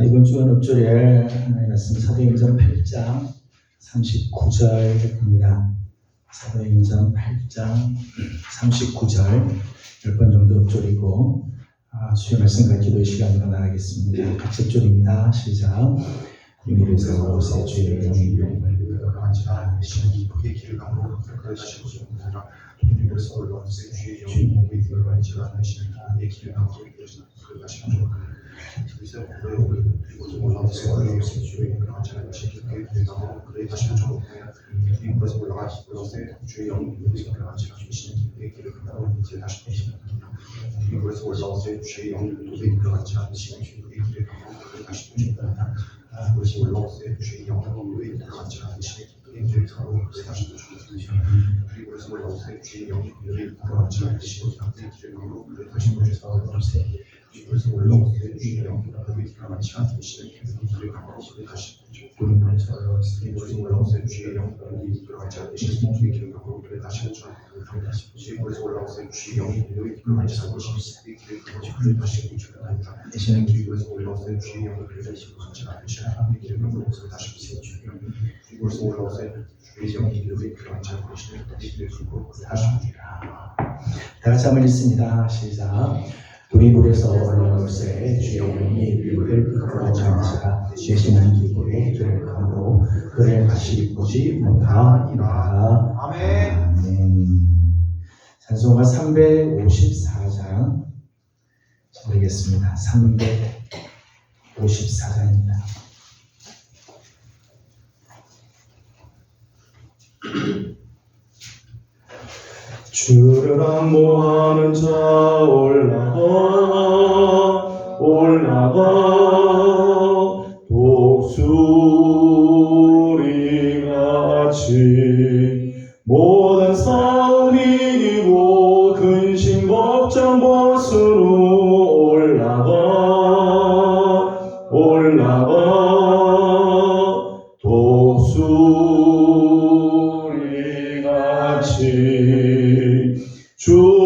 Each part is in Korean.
이번 주간 읊조리할 하나님의 말씀 사도행전 8장 39절입니다. 사도행전 8장 39절 10번 정도 읊조리고 주의 말씀과 기도의 시간으로 나가겠습니다. 같이 읊조립니다. 시작. 유물에서 오세 주의 영이 강한지라 신이 그의 길을 가므로 그것이 무엇이라 유물에서 올라오세 주의 영이 그의 길을 가한지라 신이 그의 길을 가므로 그것이 무엇이라 그래서 그리고 올라오세 주의 영이 가한지라 신이 그의 길을 가므로 그것이 무엇이라 유물에서 올라오세 주의 영이 그의 길을 가한지라 신이 그의 길을 가므로 이제 다시 되시라 유물에서 올라오세 주의 영이 그의 길을 가한지라 신이 그의 길을 가므로 다시 되시라 그것이 올라오세 주의 영광을 위해 같이 하시니 그의 길을 가고 그의 다시 주시옵소서. 그리고 그래서 올라오세 주의 영광을 위해 같이 하시니 그의 길을 가고 그의 다시 주시옵소서. 그래서 올라오세 주의 영광을 위해 같이 하시니 그의 길을 가고 그의 다시 주시옵소서. 그래서 올라오세 주의 영광을 위해 같이 하시니 그의 길을 가고 그의 다시 주시옵소서. 그래서 올라오세 주의 영광을 위해 같이 하시니 그의 길을 가고 그의 다시 주시옵소서. 그래서 올라오세 주의 영광을 위해 같이 하시니 하나님의 길을 가고서 다시 세워주며 그리고서 올라오세 주의 영이 그의 그런 자 보시는 그들을 두고 다시 주리라. 다 같이 한번 읽습니다. 시작. 우리 물에서 올라오세 주의 영이 그를 그런 자가 계시는 기도에 그를 가므로 그를 다시 보지 못하리라. 아멘. 찬송가 354장 읽겠습니다. 354장입니다. 주를 안모하는 자 올라가 독수리같이 모든 싸움 이기고 근심 걱정 벗으로 올라가 독수리같이 주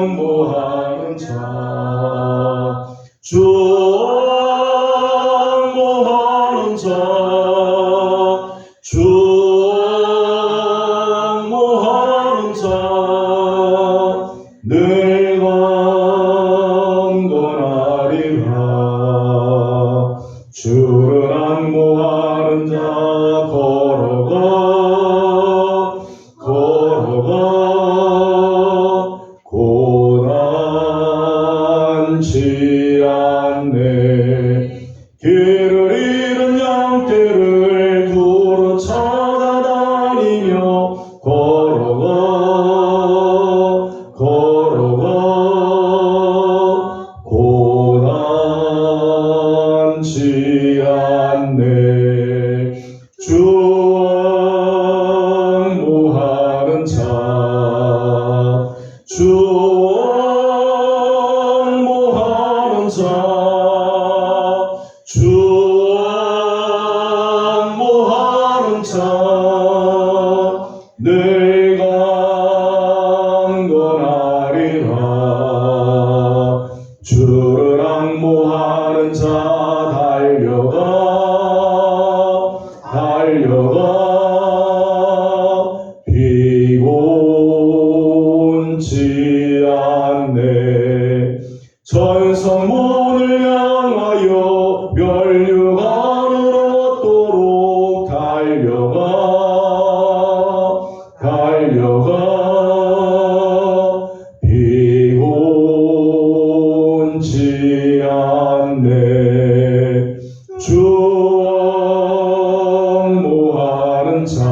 옹모하는 자 늘 강건하리라. 주를 안모하는 자 걸어가 고난치 않네. 길을 잃은 양떼를 두루 찾아다니며 걸어가 고난치 않네. 주 옹모하는 자 늘 강건하리라. 주를 앙모하는 자 달려가 피곤치 않네. 전성문을 향하여 멸류관을 얻도록 달려가 피곤치 않네. 주 옹모하는 자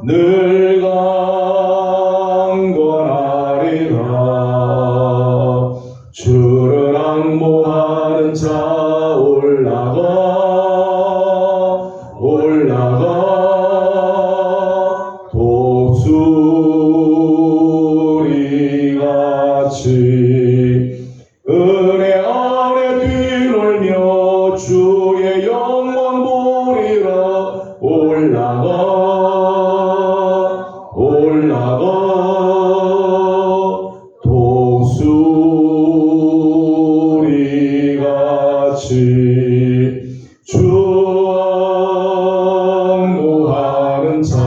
늘 강건하리라. 주를 앙모하는 자 올라가 주의 영광 보리라. 올라가 독수리같이 주 옹호하는 자,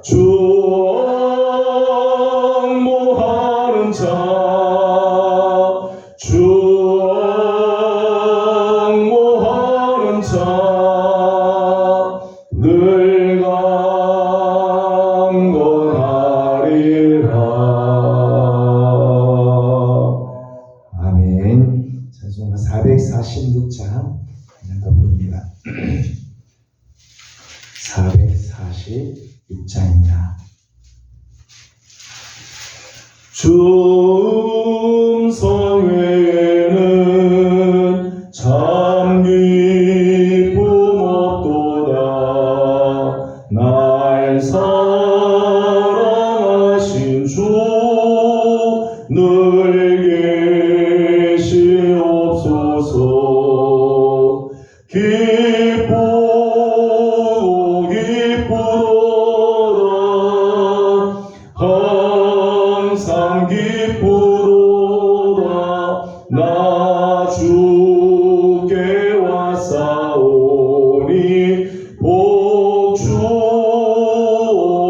주 옹호하는 자, 주 옹호하는 자, 늘 강건하리라. 아멘. 찬송가 446장 그냥 더 부릅니다. 446장입니다. 주 음성 외에는 참 기쁨 없도다. 날 사랑하신 주 늘 계시옵소서. 기쁘도다 항상 기쁘도다. 나 주께 왔사오니 복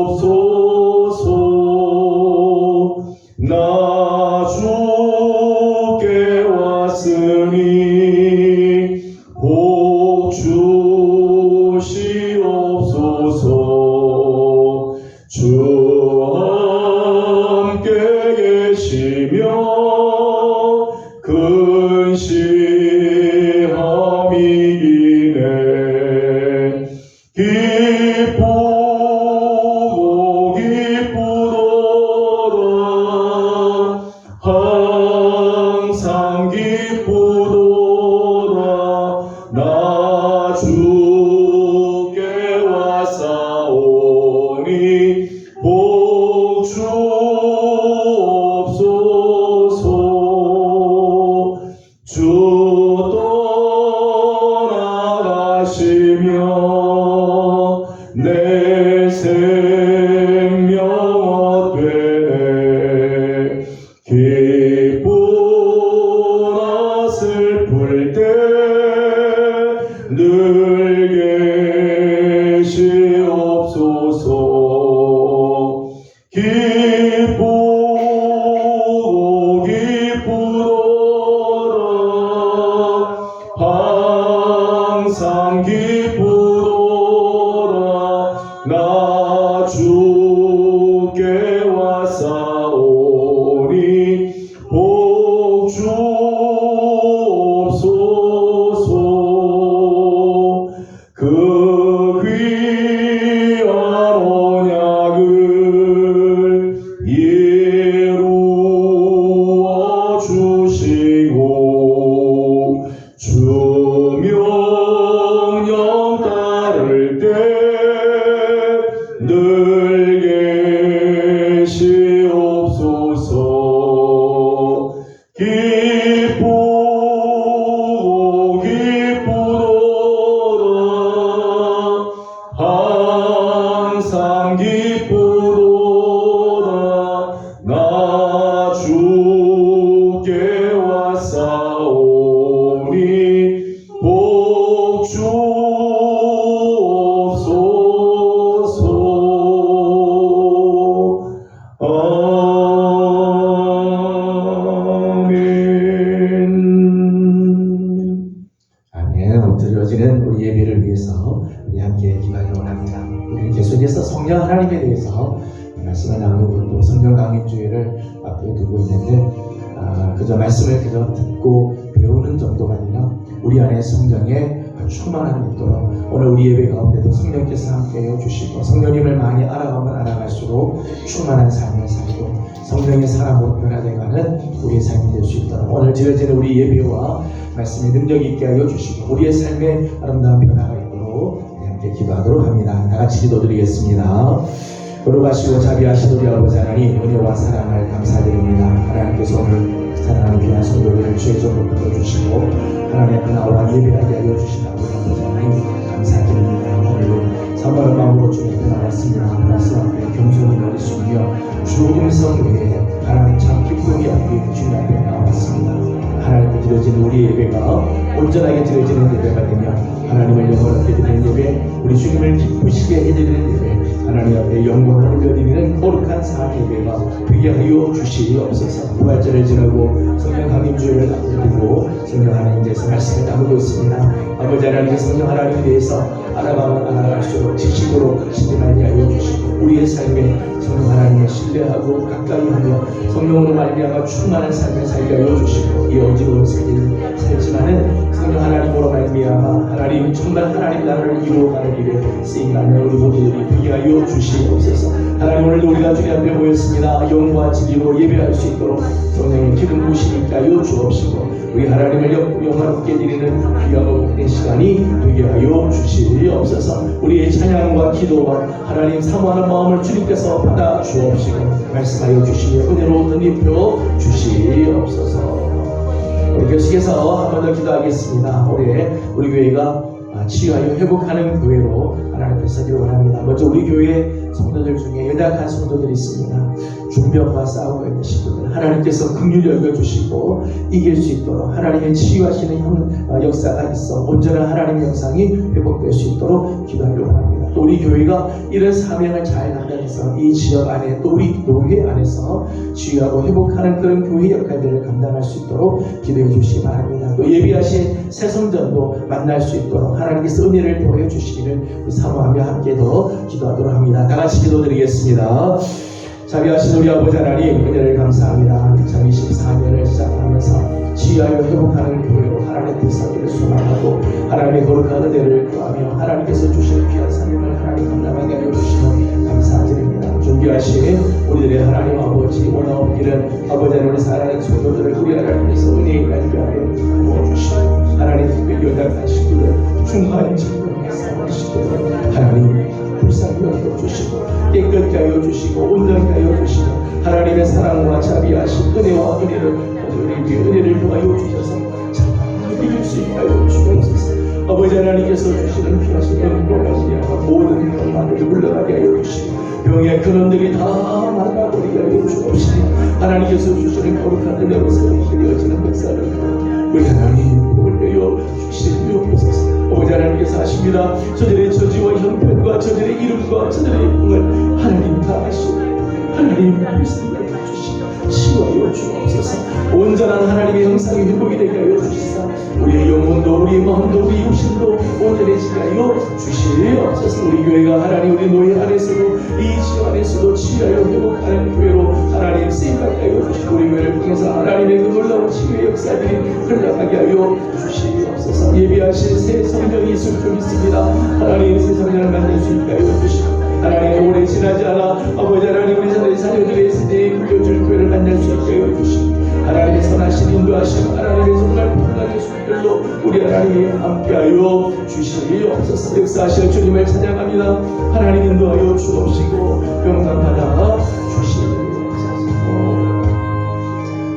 주옵소서. 나 주께 왔으니 복 주시옵소서. 주 함께 계시며 근시함 이기네. 기쁘고 기쁘도다 항상 기쁘도다. 나 주께 왔사오니 복 주옵소서. 주 떠나가시며 내 생명 헛되네. 기쁘나 슬플 때 늘 계시옵소서. 기쁘고 기쁘도다 항상 기쁘도다. 나 주께 왔사오니 복 주옵소서. 그 귀한 언약을 이루어 주시고 주 명령 따를 때 늘 계시옵소서. 기쁘고 기쁘도다 항상 기쁘도다. 나 주께 왔사오니 복 주옵소서. 아멘. 아멘. 엎드려지는 우리 예배를 위해서 우리 함께 기도하기 원합니다. 우리 계속해서 성령 하나님에 대해서 말씀을 나누고 또 성경 강의 주의를 앞에 두고 있는데 그저 말씀을 그저 듣고 배우는 정도가 아니라 우리 안에 성령의 충만함이 있도록 오늘 우리 예배 가운데도 성령께서 함께해 주시고 성령님을 많이 알아가면 알아갈수록 충만한 삶을 살고 성령의 사람으로 변화되어가는 우리의 삶이 될 수 있도록 오늘 지어지는 우리 예배와 말씀의 능력이 있게 하여 주시고 우리의 삶에 아름다운 변화가 있도록 함께 기도하도록 합니다. 다 같이 기도드리겠습니다. 거룩하시고 자비하신 우리 아버지 하나님 은혜와 사랑을 감사드립니다. 하나님께서 오늘 사랑하는 귀한 성도들을 주의 종으로 불러주시고 하나님 앞에 나와 예배하게 하여 주신다고 하나님 감사드립니다. 오늘도 사모하는 마음으로 주님 앞에 나왔습니다. 말씀 앞에 겸손히 머리 숙여 주 음성 외에 하나님 참 기쁨이 없게 주님 앞에 나왔습니다. 하나님께 드려지는 우리 예배가 온전하게 드려지는 예배가 되며 하나님을 영원하게 드리는 예배, 우리 주님을 기쁘시게 해드리는 예배, 하나님 앞에 영광을 올려드리는 거룩한 사랑 예배가 되게 하여 주시옵소서. 부활절을 지나고 성령 강림주의를 앞두고 성령 하나님께서 말씀을 나누고 있습니다. 아버지 하나님의 성령 하나님에 대해서 알아가면 알아갈수록 지식으로 끝이지 말게 주시고 우리의 삶에 성령 하나님을 신뢰하고 가까이 하며 성령으로 말미암아 충만한 삶을 살게 하여 주시고 이 어지러운 세계를 살지만은 성령 하나님으로 말미암아 하나님 정말 하나님 나라를 이루어가는 일에 쓰임받는 우리 모두들이 되게 하여 주시옵소서. 하나님 오늘도 우리가 주님 앞에 모였습니다. 영과 진리로 예배할 수 있도록 성령의 기름 부으시니까 하여 주옵시고 우리 하나님을 영광롭게 드리는 귀하고 복된 시간이 되게 하여 주시옵소서. 우리의 찬양과 기도와 하나님 사모하는 마음을 주님께서 받아 주옵시고 말씀하여 주시며 은혜로 덧입혀 주시옵소서. 우리 교식에서 한 번 더 기도하겠습니다. 올해 우리 교회가 치유하여 회복하는 교회로 하나님 서기를 원합니다. 먼저 우리 교회 성도들 중에 연약한 성도들이 있습니다. 중병과 싸우고 있는 친구들 하나님께서 긍휼히 여겨주시고 이길 수 있도록 하나님의 치유하시는 역사가 있어 온전한 하나님의 영상이 회복될 수 있도록 기도하기를 원합니다. 또 우리 교회가 이런 사명을 잘 감당해서 이 지역 안에 또 우리 교회 안에서 치유하고 회복하는 그런 교회 역할들을 감당할 수 있도록 기도해 주시기 바랍니다. 또 예비하신 새 성전도 만날 수 있도록 하나님께서 은혜를 더해 주시기를 사모하며 함께 더 기도하도록 합니다. 다 같이 기도드리겠습니다. 자비하신 우리 아버지 하나님 은혜를 감사합니다. 2024년을 시작하면서 치유하여 회복하는 교회로 하나님의 뜻을 소망하고 하나님의 거룩한 은혜를 구하며 하나님께서 주신 귀한 사명을 하나님 감당하게 하여 주시면 감사드립니다. 준비하신 우리들의 하나님 아버지 올라온 길은 아버지 하나님 사랑하는 성도들을 우리 하나님께서 은혜의 날개하에 부어주시고 하나님 특별히 연약한 식구들 중한 친구들 싸운 식구들 하나님 불쌍히 여겨주시고 깨끗게 하여 주시고 온전히 하여 주시고 하나님의 사랑과 자비하신 은혜와 은혜를 우리에게 은혜를 더하여 주셔서 참 이길 수 있게 하여 주옵소서. 아버지 하나님께서 주시는 귀하신 영광과 모든 병만을 물러가게 하여 주시고 병의 근원들이 다 말라버리게 하여 주옵시고 하나님께서 주시는 거룩한 은혜로 새롭게 되어지는 역사를 우리 하나님 복을 내어 주시옵소서. 아버지 하나님께서 하십니다. 저들의 처지와 형편과 저들의 이름과 저들의 영광을 하나님 다 아시고 하나님 말씀을 주시고 치유하여 주옵소서. 온전한 하나님의 형상이 회복이 되게 하여 주시사 우리의 영혼도 우리의 마음도 우리 육신도 온전해지게 하여 주시옵소서. 우리 교회가 하나님 우리 노예 안에서도 이 지역 안에서도 치유하여 회복하는 교회로 하나님 쓰임받게 하여 주시고 우리 교회를 통해서 하나님의 그 놀라운 치유의 역사들이 흘러가게 하여 주시옵소서. 예비하신 새 성전이 있을 줄 믿습니다. 하나님 새 성전을 만들 수 있게 하여 주시고 하나님 오래 지나지 않아 아버지 하나님 우리 자녀들의 세대에 물려줄 교회를 만날 수 있게 하여 주시고 하나님의 선하신 인도하심 하나님의 정말 평강의 손길로 우리 하나님이 함께하여 주시옵소서. 역사하실 주님을 찬양합니다. 하나님 인도하여 주옵시고 영광 받아 주시옵소서.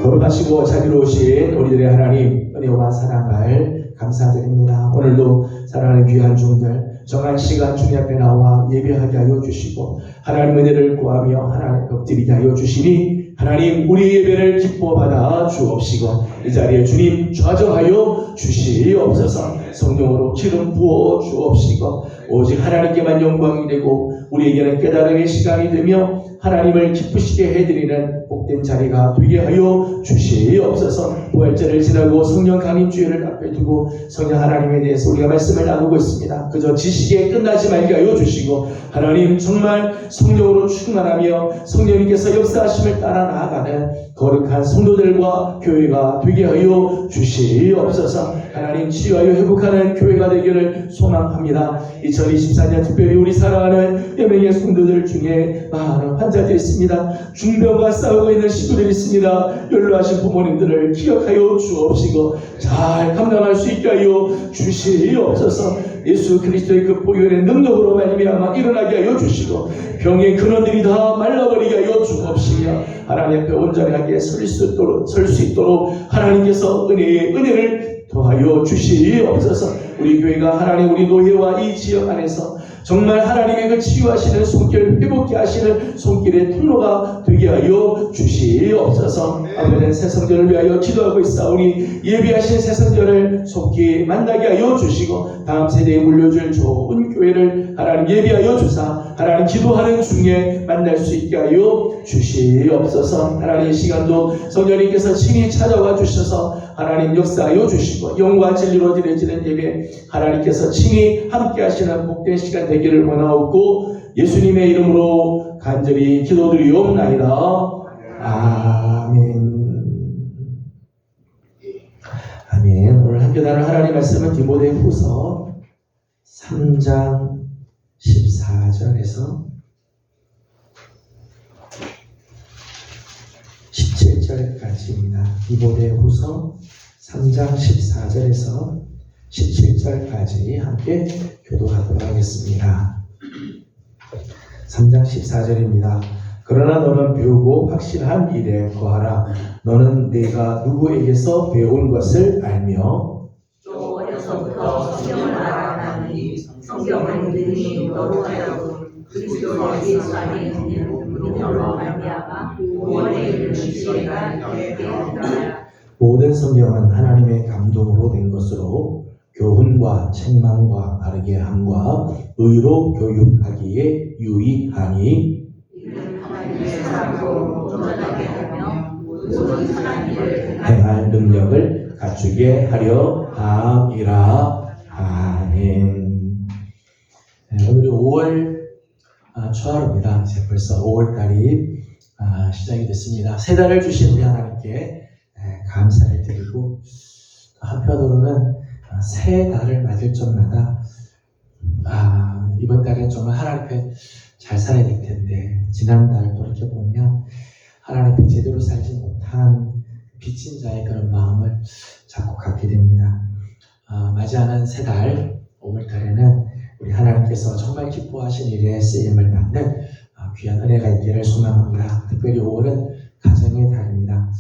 거룩하시고 자비로우신 우리들의 하나님 은혜와 사랑을 감사드립니다. 오늘도 사랑하는 귀한 종들 정한 시간 주님 앞에 나와 예배하게 하여 주시고 하나님 은혜를 구하며 하나님 엎드리게 하여 주시니 하나님 우리 예배를 기뻐 받아 주옵시고 이 자리에 주님 좌정하여 주시옵소서. 성령으로 기름 부어 주옵시고 오직 하나님께만 영광이 되고 우리에게는 깨달음의 시간이 되며 하나님을 기쁘시게 해드리는 복된 자리가 되게 하여 주시옵소서. 부활절을 지나고 성령 강림주의를 앞에 두고 성령 하나님에 대해서 우리가 말씀을 나누고 있습니다. 그저 지식에 끝나지 말게 하여 주시고 하나님 정말 성령으로 충만하며 성령님께서 역사하심을 따라 나아가는 거룩한 성도들과 교회가 되게 하여 주시옵소서. 하나님 치유하여 회복하는 교회가 되기를 소망합니다. 2024년 특별히 우리 사랑하는 여명의 성도들 중에 많은 환자들이 있습니다. 중병과 싸우고 있는 식구들이 있습니다. 연로하신 부모님들을 기억하여 주옵시고 잘 감당할 수 있게 하여 주시옵소서. 예수 그리스도의 그 보혈의 능력으로 말미암아 일어나게 하여 주시고 병의 근원들이 다 말라버리게 하여 주옵시며 하나님 앞에 온전하게 설 수 있도록 하나님께서 은혜를 더하여 주시옵소서. 우리 교회가 하나님 우리 노예와 이 지역 안에서 정말 하나님의 그 치유하시는 손길을 회복케 하시는 손길의 통로가 되게 하여 주시옵소서. 아버지 새 성전을 위하여 기도하고 있사오니 예비하신 새 성전을 속히 만나게 하여 주시고 다음 세대에 물려줄 좋은 교회를 하나님 예비하여 주사 하나님 기도하는 중에 만날 수 있게 하여 주시옵소서. 하나님 이 시간도 성령님께서 친히 찾아와 주셔서 하나님 역사하여 주시고 영과 진리로 드려지는 예배 하나님께서 친히 함께 하시는 복된 시간 되기를 원하옵고 예수님의 이름으로 간절히 기도드리옵나이다. 아멘. 아멘. 오늘 함께 나눌 하나님 말씀은 디모데후서 3장 14절에서 17절까지입니다. 디모데후서 3장 14절에서 17절까지 함께 교도하도록 하겠습니다. 3장 14절입니다. 그러나 너는 배우고 확실한 일에 거하라. 너는 내가 누구에게서 배운 것을 알며 또 어려서부터 성경을 알아가니 성경은 능히 너로 하여금 그리스도 예수 안에 있는 믿음으로 말미암아 구원에 이르는 지혜가 있게 하리라. 모든 성경은 하나님의 감동으로 된 것으로 교훈과 책망과 바르게 함과 의로 교육하기에 유익하니 이는 하나님의 사랑으로 온전하게 하며 모든 선한 일을 행할 능력을 갖추게 하려 함이라. 아멘. 네, 오늘이 5월 초하루입니다. 이제 벌써 5월달이 시작이 됐습니다. 새 달을 주신 우리 하나님께 감사를 드리고 한편으로는 새 달을 맞을 적마다 이번 달에 정말 하나님 앞에 잘 살아야 될 텐데 지난달 돌이켜보면 하나님 앞에 제대로 살지 못한 빚진 자의 그런 마음을 자꾸 갖게 됩니다. 맞이하는 새 달 5월달에는 우리 하나님께서 정말 기뻐하신 일에 쓰임을 받는 귀한 은혜가 있기를 소망합니다. 특별히 5월은 가정의 달입니다.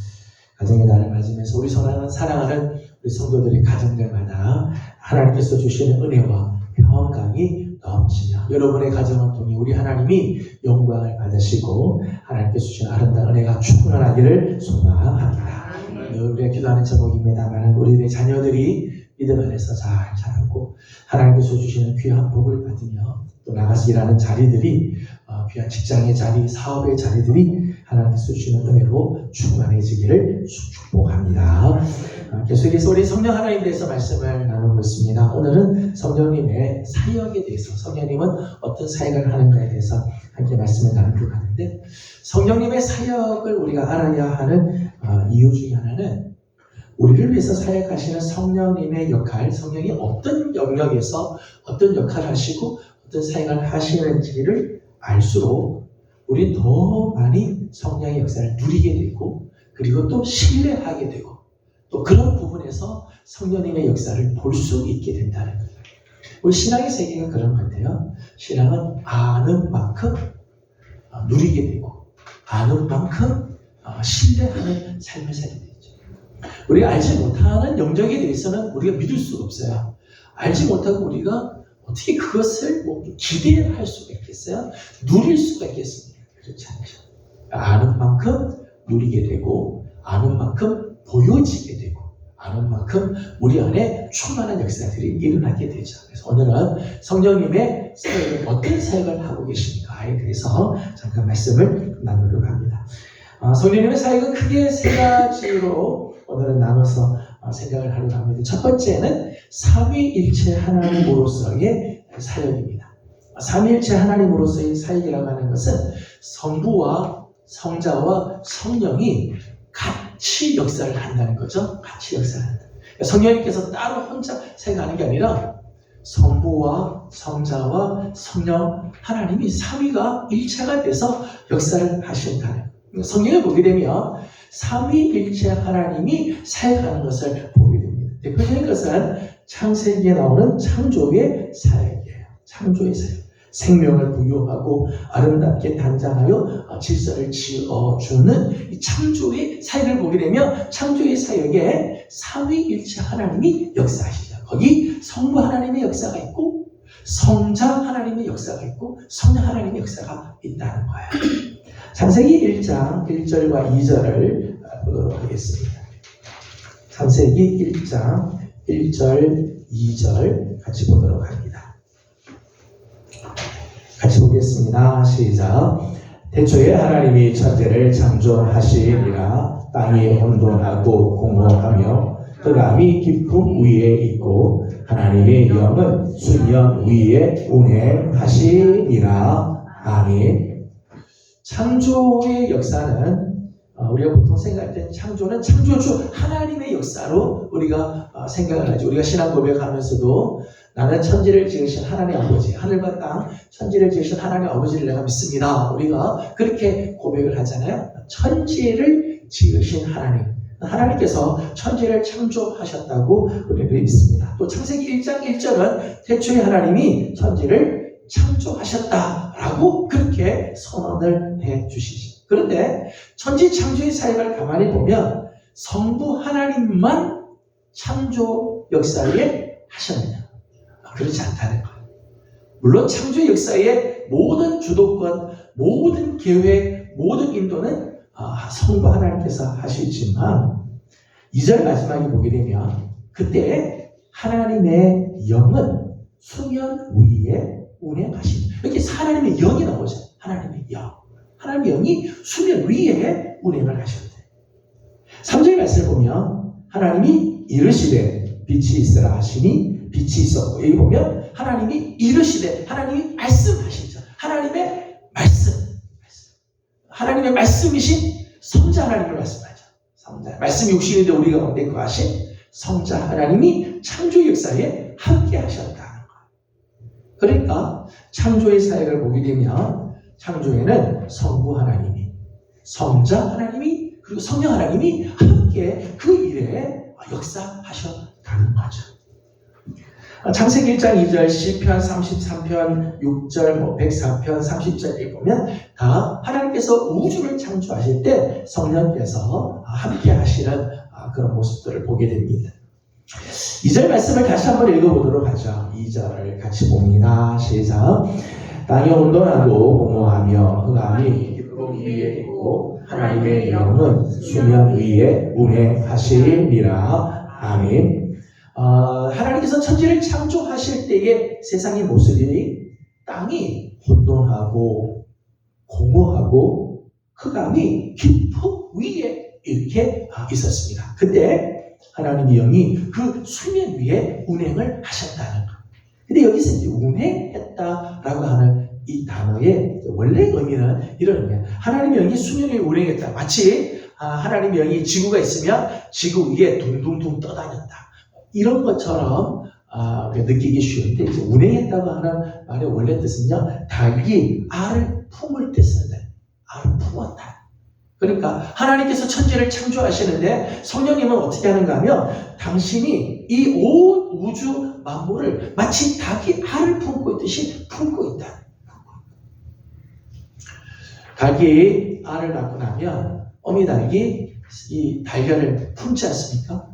가정의 달을 맞으면서 우리 사랑하는 우리 성도들의 가정들마다 하나님께서 주시는 은혜와 평강이 넘치며 여러분의 가정을 통해 우리 하나님이 영광을 받으시고 하나님께서 주시는 아름다운 은혜가 충만하기를 소망합니다. 늘 우리가 기도하는 제목입니다만 우리의 자녀들이 믿음 안에서 잘 자라고 하나님께서 주시는 귀한 복을 받으며 또 나가서 일하는 자리들이 귀한 직장의 자리, 사업의 자리들이 하나님께서 주시는 은혜로 충만해지기를 축복합니다. 계속해서 우리 성령 하나님에 대해서 말씀을 나누고 있습니다. 오늘은 성령님의 사역에 대해서 성령님은 어떤 사역을 하는가에 대해서 함께 말씀을 나누려고 하는데 성령님의 사역을 우리가 알아야 하는 이유 중에 하나는 우리를 위해서 사역하시는 성령님의 역할, 성령이 어떤 영역에서 어떤 역할을 하시고 어떤 사역을 하시는지를 알수록 우리 더 많이 성령의 역사를 누리게 되고 그리고 또 신뢰하게 되고 또 그런 부분에서 성령님의 역사를 볼 수 있게 된다는 거예요. 우리 신앙의 세계가 그런 것 같아요. 신앙은 아는 만큼 누리게 되고 아는 만큼 신뢰하는 삶을 살게 되죠. 우리가 알지 못하는 영역에 대해서는 우리가 믿을 수가 없어요. 알지 못하고 우리가 어떻게 그것을 기대할 수가 있겠어요? 누릴 수가 있겠습니까? 그렇지 않죠. 아는 만큼 누리게 되고 아는 만큼 보여지게 되고 아는 만큼 우리 안에 충만한 역사들이 일어나게 되죠. 그래서 오늘은 성령님의 사역을 어떤 사역을 하고 계십니까에 대해서 잠깐 말씀을 나누려고 합니다. 성령님의 사역은 크게 세 가지로 오늘은 나눠서 생각을 하려고 합니다. 첫 번째는 삼위일체 하나님으로서의 사역입니다. 삼위일체 하나님으로서의 사역이라고 하는 것은 성부와 성자와 성령이 같이 역사를 한다는 거죠. 같이 역사를 한다. 성령님께서 따로 혼자 사역하는 게 아니라 성부와 성자와 성령 하나님이 삼위가 일체가 돼서 역사를 하신다는 거예요. 성경을 보게 되면 삼위일체 하나님이 사역하는 것을 보게 됩니다. 대표적인 것은 창세기에 나오는 창조의 사역이에요. 창조의 사역. 생명을 부여하고 아름답게 단장하여 질서를 지어주는 이 창조의 사역을 보게 되면 창조의 사역에 삼위일체 하나님이 역사하시죠. 거기 성부 하나님의 역사가 있고 성자 하나님의 역사가 있고 성령 하나님의 역사가 있다는 거예요. 창세기 1장 1절과 2절을 보도록 하겠습니다. 창세기 1장 1절 2절 같이 보도록 합니다. 같이 보겠습니다. 시작. 태초에 하나님이 천지를 창조하시니라. 땅이 혼돈하고 공허하며 흑암이 깊음 위에 있고 하나님의 영은 수면 위에 운행하시니라. 아멘. 창조의 역사는 우리가 보통 생각할 때 창조는 창조주 하나님의 역사로 우리가 생각을 하죠. 우리가 신앙 고백하면서도 나는 천지를 지으신 하나님 아버지, 하늘과 땅 천지를 지으신 하나님 아버지를 내가 믿습니다. 우리가 그렇게 고백을 하잖아요. 천지를 지으신 하나님께서 천지를 창조하셨다고 우리는 믿습니다. 또 창세기 1장 1절은 태초에 하나님이 천지를 창조하셨다라고 그렇게 선언을 해 주시죠. 그런데 천지 창조의 사역을 가만히 보면 성부 하나님만 창조 역사에 하셨느냐? 그렇지 않다는 거예요. 물론 창조 역사의 모든 주도권, 모든 계획, 모든 인도는 성부 하나님께서 하시지만 2절 마지막에 보게 되면 그때 하나님의 영은 수면 위에 운행하신 여기 하나님의 영이 나오죠. 하나님의 영. 하나님의 영이 수면 위에 운행을 하셨대. 3절 말씀을 보면 하나님이 이르시되 빛이 있으라 하시니 빛이 있었고 여기 보면 하나님이 이르시되 하나님이 말씀하시죠. 하나님의 하나님의 말씀이신 성자 하나님을 말씀하죠. 성자. 말씀이 육신인데 우리가 가운데 거하신 성자 하나님이 창조 역사에 함께 하셨다는 거예요. 그러니까 창조의 사역을 보게 되면 창조에는 성부 하나님이, 성자 하나님이, 그리고 성령 하나님이 함께 그 일에 역사하셨다는 거죠. 창세기 1장 2절, 시편 33편 6절, 104편 30절에 보면 다 하나님께서 우주를 창조하실 때 성령께서 함께 하시는 그런 모습들을 보게 됩니다. 2절 말씀을 다시 한번 읽어보도록 하죠. 2절을 같이 봅니다. 시작. 땅이 온돈하고 공허하며 흑암이 깊음 위에 있고 하나님의 영은 수면 위에 운행하시니라. 아멘. 하나님께서 천지를 창조하실 때의 세상의 모습이 땅이 혼돈하고 공허하고 흑암이 깊음 위에 이렇게 있었습니다. 그때 하나님의 영이 그 수면 위에 운행을 하셨다는 것. 근데 여기서 이제 운행했다라고 하는 이 단어의 원래 의미는 이런 의미예요. 하나님의 영이 수면 위에 운행했다. 마치 하나님의 영이 지구가 있으면 지구 위에 둥둥둥 떠다녔다. 이런 것처럼 느끼기 쉬운데 이제 운행했다고 하는 말의 원래 뜻은요. 닭이 알을 품을 때 쓰는 알을 품었다. 그러니까 하나님께서 천지를 창조하시는데 성령님은 어떻게 하는가 하면 당신이 이 온 우주 만물을 마치 닭이 알을 품고 있듯이 품고 있다. 닭이 알을 낳고 나면 어미 닭이 이 달걀을 품지 않습니까?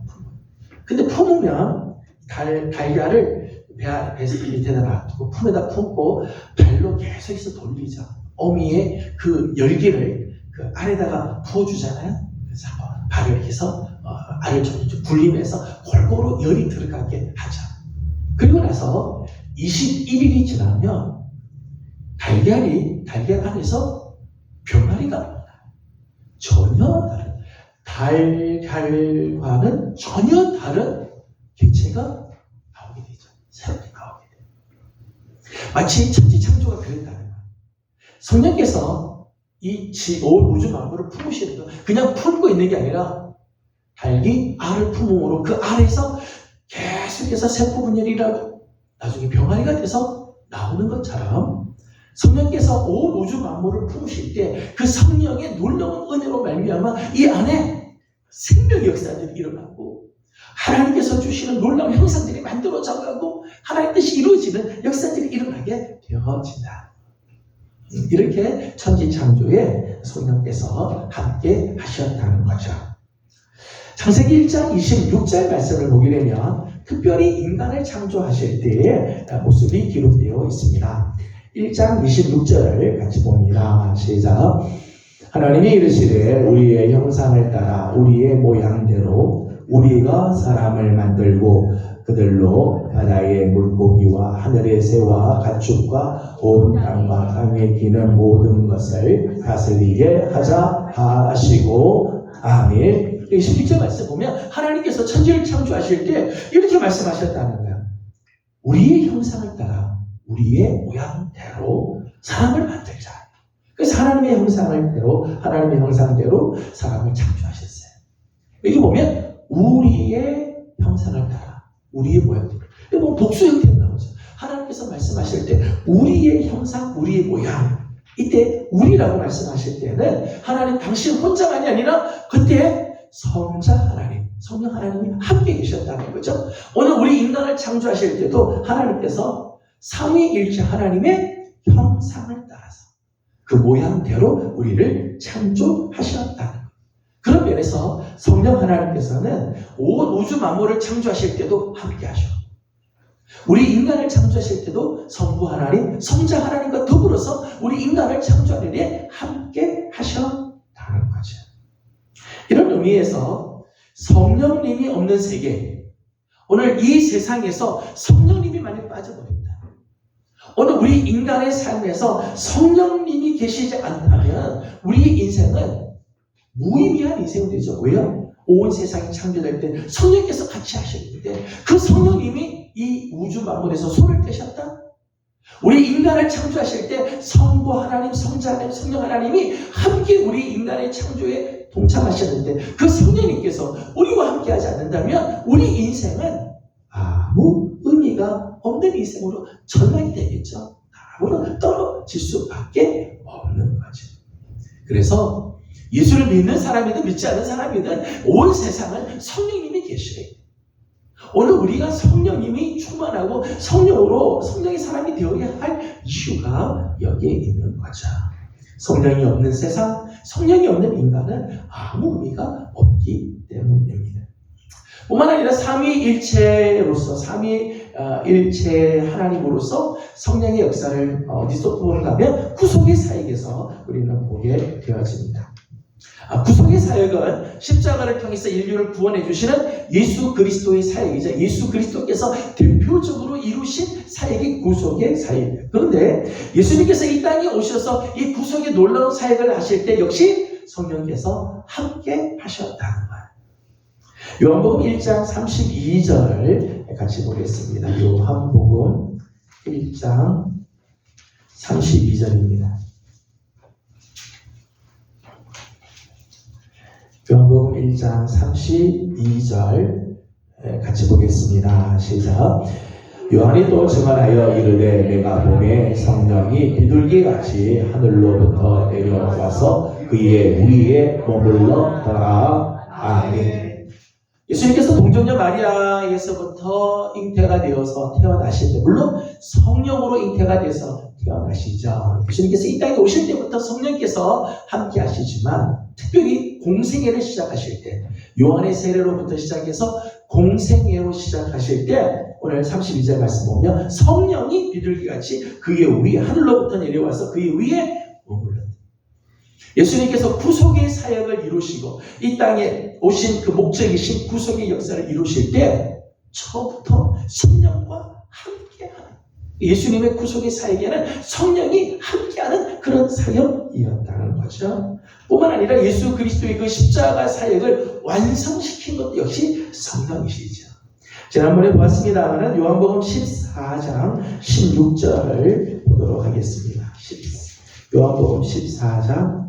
근데 품으면 달걀을 배 밑에다 놔두고 품에다 품고 발로 계속해서 돌리죠. 어미의 그 열기를 그 알에다가 부어주잖아요. 그래서 발을 이렇게 해서 알을 좀 굴리면서 골고루 열이 들어가게 하죠. 그리고 나서 21일이 지나면 달걀 안에서 병아리가 나옵니다. 전혀 다른 달걀과는 전혀 다른 객체가 나오게 되죠. 새롭게 나오게 돼요. 마치 천지 창조가 그랬다는 거예요. 성령께서 이 온 우주 만물을 품으시는 거 그냥 품고 있는 게 아니라 닭이 알을 품음으로 그 알에서 계속해서 세포 분열이라도 나중에 병아리가 돼서 나오는 것처럼 성령께서 온 우주 만물을 품으실 때 그 성령의 놀라운 은혜로 말미암아 이 안에 생명의 역사들이 일어나고 하나님께서 주시는 놀라운 형상들이 만들어져 가고 하나님 뜻이 이루어지는 역사들이 일어나게 되어진다. 이렇게 천지창조에 성령께서 함께 하셨다는 거죠. 창세기 1장 26절 말씀을 보게 되면 특별히 인간을 창조하실 때의 모습이 기록되어 있습니다. 1장 26절을 같이 봅니다. 시작. 하나님이 이르시되 우리의 형상을 따라 우리의 모양대로 우리가 사람을 만들고 그들로 바다의 물고기와 하늘의 새와 가축과 온 땅과 땅에 기는 모든 것을 다스리게 하자 하시고 아멘. 16절 말씀 보면 하나님께서 천지를 창조하실 때 이렇게 말씀하셨다는 거예요. 우리의 형상을 따라 우리의 모양대로 사람을 만들자. 그래서 하나님의 형상대로 사람을 창조하셨어요. 여기 보면 우리의 형상을 따라 우리의 모양대로. 뭐 복수 형태로 나오죠. 하나님께서 말씀하실 때 우리의 형상, 우리의 모양. 이때 우리라고 말씀하실 때는 하나님 당신 혼자만이 아니라 그때 성자 하나님, 성령 하나님이 함께 계셨다는 거죠. 오늘 우리 인간을 창조하실 때도 하나님께서 삼위일체 하나님의 형상을 따라서 그 모양대로 우리를 창조하셨다는 거예요. 그런 면에서 성령 하나님께서는 온 우주 만물을 창조하실 때도 함께 하셔. 우리 인간을 창조하실 때도 성부 하나님, 성자 하나님과 더불어서 우리 인간을 창조하는 데 함께 하셨다는 거죠. 이런 의미에서 성령님이 없는 세계, 오늘 이 세상에서 성령님이 만약 빠져버린다. 오늘 우리 인간의 삶에서 성령님이 계시지 않다면 우리 인생은 무의미한 인생이 되죠. 왜요? 온 세상이 창조될 때 성령께서 같이 하셨는데 그 성령님이 이 우주 만물에서 손을 떼셨다? 우리 인간을 창조하실 때 성부 하나님, 성자 하나님, 성령 하나님이 함께 우리 인간의 창조에 동참하셨는데 그 성령님께서 우리와 함께 하지 않는다면 우리 인생은 아무 의미가 없는 인생으로 전락이 되겠죠. 아무로 떨어질 수밖에 없는 거죠. 그래서 예수를 믿는 사람이든 믿지 않는 사람이든 온 세상은 성령님이 계셔요. 오늘 우리가 성령님이 충만하고 성령의 사람이 되어야 할 이유가 여기에 있는 거죠. 성령이 없는 세상, 성령이 없는 인간은 아무 의미가 없기 때문입니다. 뿐만 아니라 삼위일체로서, 삼위일체 하나님으로서 성령의 역사를 어디서 보는가 하면 구속의 사역에서 우리는 보게 되어집니다. 구속의 사역은 십자가를 통해서 인류를 구원해 주시는 예수 그리스도의 사역이죠. 예수 그리스도께서 대표적으로 이루신 사역이 구속의 사역입니다. 그런데 예수님께서 이 땅에 오셔서 이 구속의 놀라운 사역을 하실 때 역시 성령께서 함께 하셨다는 거예요. 요한복음 1장 32절 같이 보겠습니다. 요한복음 1장 32절입니다. 요한복음 1장 32절 같이 보겠습니다. 시작. 요한이 또 증언하여 이르되 내가 보매 성령이 비둘기같이 하늘로부터 내려와서 그의 위에 머물렀더라. 아멘. 예수님께서 동정녀 마리아에서부터 잉태가 되어서 태어나실 때, 물론 성령으로 잉태가 돼서 태어나시죠. 예수님께서 이 땅에 오실 때부터 성령께서 함께 하시지만 특별히 공생애를 시작하실 때, 요한의 세례로부터 시작해서 공생애로 시작하실 때 오늘 32절 말씀 보면 성령이 비둘기같이 그의 위에 하늘로부터 내려와서 그의 위에 머물렀다. 예수님께서 구속의 사역을 이루시고 이 땅에 오신 그 목적이신 구속의 역사를 이루실 때 처음부터 성령과 함께하는, 예수님의 구속의 사역에는 성령이 함께하는 그런 사역이었다는 거죠. 뿐만 아니라 예수 그리스도의 그 십자가 사역을 완성시킨 것도 역시 성령이시죠. 지난번에 보았습니다만 요한복음 14장 16절을 보도록 하겠습니다. 요한복음 14장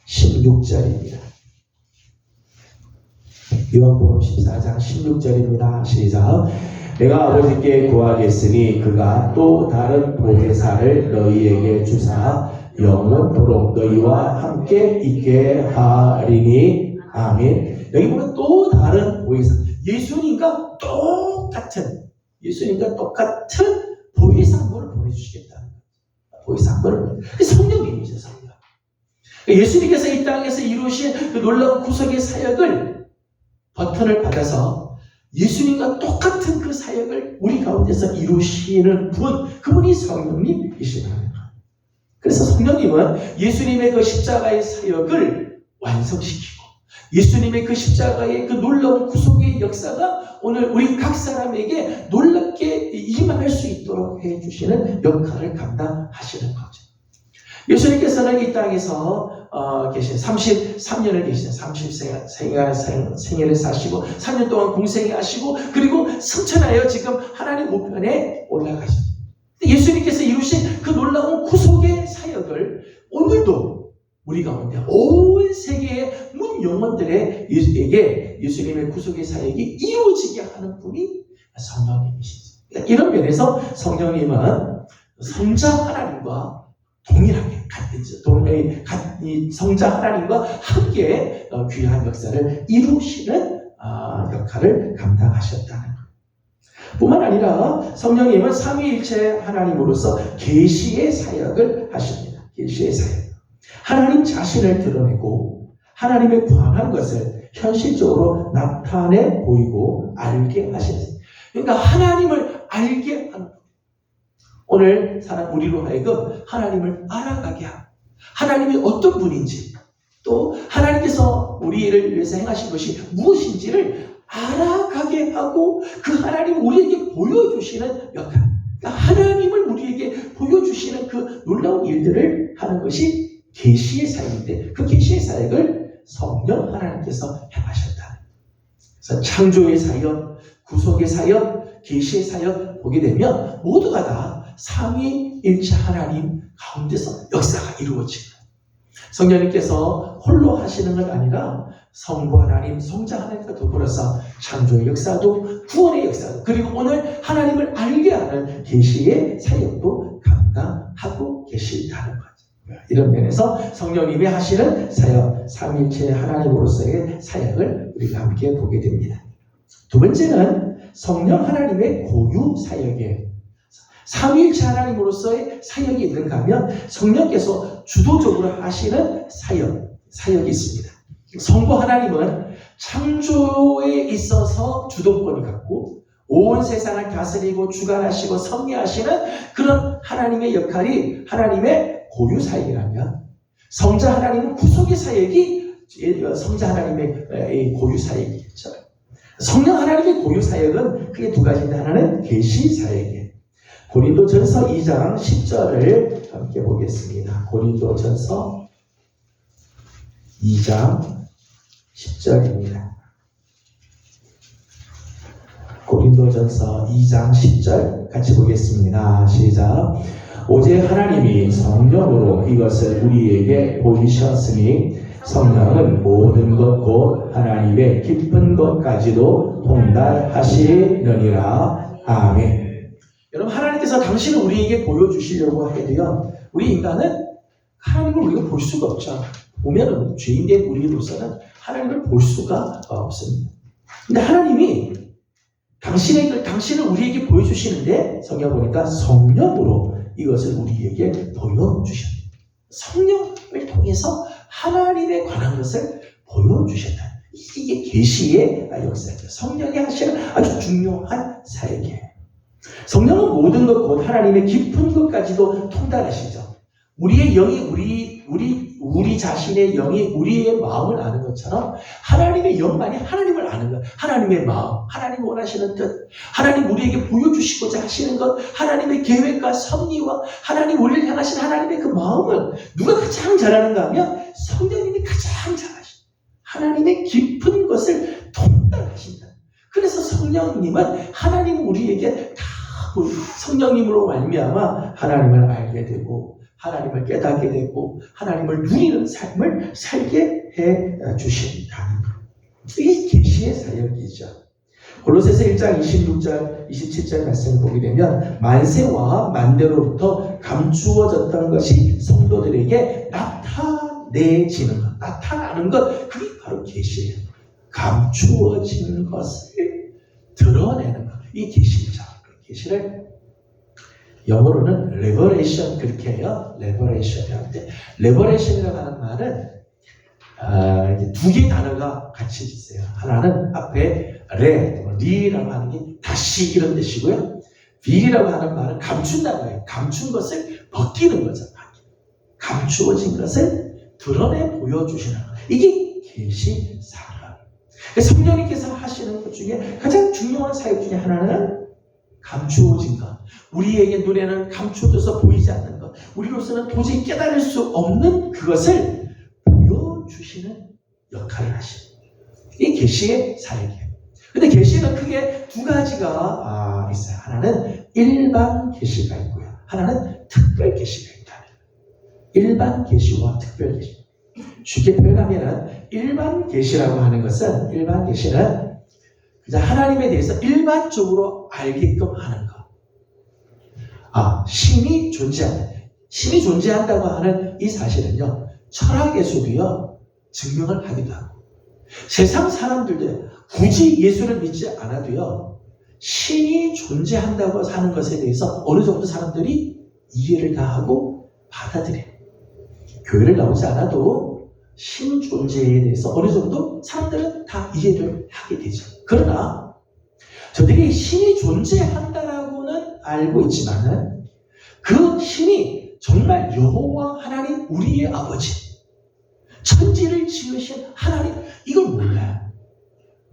16절입니다. 요한복음 14장 16절입니다. 시작. 내가 아버지께 구하겠으니 그가 또 다른 보혜사를 너희에게 주사 영원토록 너희와 함께 있게 하리니. 아멘. 여기 보면 또 다른 보혜사, 예수님과 똑같은 보혜사 한 분을 보내주시겠다는 거예요. 보혜사 한 분을 성령님이죠. 성령. 예수님께서 이 땅에서 이루신 그 놀라운 구속의 사역을 버튼을 받아서 예수님과 똑같은 그 사역을 우리 가운데서 이루시는 그분이 성령님이시다는 거예요. 그래서 성령님은 예수님의 그 십자가의 사역을 완성시키고 예수님의 그 십자가의 그 놀라운 구속의 역사가 오늘 우리 각 사람에게 놀랍게 임할 수 있도록 해주시는 역할을 감당하시는 거죠. 예수님께서는 이 땅에서 계신 33년을 계신 30생애를 사시고 3년 동안 공생애 하시고 그리고 승천하여 지금 하나님 우편에 올라가십니다. 예수님께서 이루신 그 놀라운 구속의 사역을 오늘도 우리 가운데 온 세계의 문 영혼들에게 예수님의 구속의 사역이 이루어지게 하는 분이 성령님이시죠. 이런 면에서 성령님은 성자 하나님과 동일하게 성자 하나님과 함께 귀한 역사를 이루시는 역할을 감당하셨다는 것. 뿐만 아니라 성령님은 삼위일체 하나님으로서 계시의 사역을 하십니다. 계시의 사역. 하나님 자신을 드러내고 하나님에 관한 것을 현실적으로 나타내 보이고 알게 하시는. 그러니까 하나님을 알게 하는. 오늘 우리로 하여금 하나님을 알아가게 하고 하나님이 어떤 분인지 또 하나님께서 우리를 위해서 행하신 것이 무엇인지를 알아가게 하고 그 하나님을 우리에게 보여주시는 역할, 그러니까 하나님을 우리에게 보여주시는 그 놀라운 일들을 하는 것이 계시의 사역인데 그 계시의 사역을 성령 하나님께서 행하셨다. 그래서 창조의 사역, 구속의 사역, 계시의 사역 보게 되면 모두가 다 삼위일체 하나님 가운데서 역사가 이루어집니다. 성령님께서 홀로 하시는 건 아니라 성부 하나님, 성자 하나님과 더불어서 창조의 역사도 구원의 역사도 그리고 오늘 하나님을 알게 하는 계시의 사역도 감당하고 계시다는 거죠. 이런 면에서 성령님이 하시는 사역, 삼위일체 하나님으로서의 사역을 우리가 함께 보게 됩니다. 두 번째는 성령 하나님의 고유 사역에 삼위일체 하나님으로서의 사역이 있는가 하면 성령께서 주도적으로 하시는 사역이 있습니다. 성부 하나님은 창조에 있어서 주도권을 갖고 온 세상을 다스리고 주관하시고 섭리하시는 그런 하나님의 역할이 하나님의 고유 사역이라면 성자 하나님은 구속의 사역이 성자 하나님의 고유 사역이겠죠. 성령 하나님의 고유 사역은 크게 두 가지인데 하나는 계시 사역이에요. 고린도전서 2장 10절을 함께 보겠습니다. 고린도전서 2장 10절입니다. 고린도전서 2장 10절 같이 보겠습니다. 시작. 오직 하나님이 성령으로 이것을 우리에게 보이셨으니 성령은 모든 것 곧 하나님의 깊은 것까지도 통달하시느니라. 아멘. 여러분, 하나님께서 당신을 우리에게 보여주시려고 해도요, 우리 인간은 하나님을 우리가 볼 수가 없죠. 보면은 죄인된 우리로서는 하나님을 볼 수가 없습니다. 근데 하나님이 당신을 우리에게 보여주시는데 성경 보니까 성령으로 이것을 우리에게 보여주셨다. 성령을 통해서 하나님에 관한 것을 보여주셨다. 이게 계시의 역사죠. 성령이 하시는 아주 중요한 사역이에요. 성령은 모든 것 곧 하나님의 깊은 것까지도 통달하시죠. 우리의 영이 우리 자신의 영이 우리의 마음을 아는 것처럼 하나님의 영만이 하나님을 아는 것, 하나님의 마음, 하나님 원하시는 뜻, 하나님 우리에게 보여주시고자 하시는 것, 하나님의 계획과 섭리와 하나님 우리를 향하신 하나님의 그 마음을 누가 가장 잘 아는가 하면 성령님이 가장 잘 아십니다. 하나님의 깊은 것을 통달하신다. 그래서 성령님은 하나님 우리에게 다 성령님으로 말미암아 하나님을 알게 되고 하나님을 깨닫게 되고 하나님을 누리는 삶을 살게 해 주신다는 것. 이게 계시의 사역이죠. 골로새서 1장 26절 27절 말씀을 보게 되면 만세와 만대로부터 감추어졌던 것이 성도들에게 나타내지는 것, 나타나는 것, 그게 바로 계시예요. 감추어진 것을 드러내는 것, 이 계시죠. 계시를 영어로는 레버레이션 그렇게 해요. 레버레이션이라는데, 레버레이션이라고 하는 말은 두 개의 단어가 같이 있어요. 하나는 앞에 리라고 하는 게 다시 이런 뜻이고요. 빌이라고 하는 말은 감춘다는 거예요. 감춘 것을 벗기는 거죠. 감추어진 것을 드러내 보여주시는 것. 이게 계시사역. 성령님께서 하시는 것 중에 가장 중요한 사역 중에 하나는 감추어진 것. 우리에게 눈에는 감추어져서 보이지 않는 것. 우리로서는 도저히 깨달을 수 없는 그것을 보여주시는 역할을 하십니다. 이 계시의 사역이에요. 근데 계시는 크게 두 가지가 있어요. 하나는 일반 계시가 있고요. 하나는 특별 계시가 있다. 일반 계시와 특별 계시. 쉽게 표현하면 일반 계시라고 하는 것은, 일반 계시는 그냥 하나님에 대해서 일반적으로 알게끔 하는 것. 신이 존재한다. 신이 존재한다고 하는 이 사실은요, 철학에서도요 증명을 하기도 하고, 세상 사람들도 굳이 예수를 믿지 않아도요 신이 존재한다고 하는 것에 대해서 어느 정도 사람들이 이해를 다 하고 받아들여요. 교회를 나오지 않아도 신 존재에 대해서 어느 정도 사람들은 다 이해를 하게 되죠. 그러나 저들이 신이 존재한다라고는 알고 있지만은 그 신이 정말 여호와 하나님, 우리의 아버지, 천지를 지으신 하나님, 이걸 몰라요.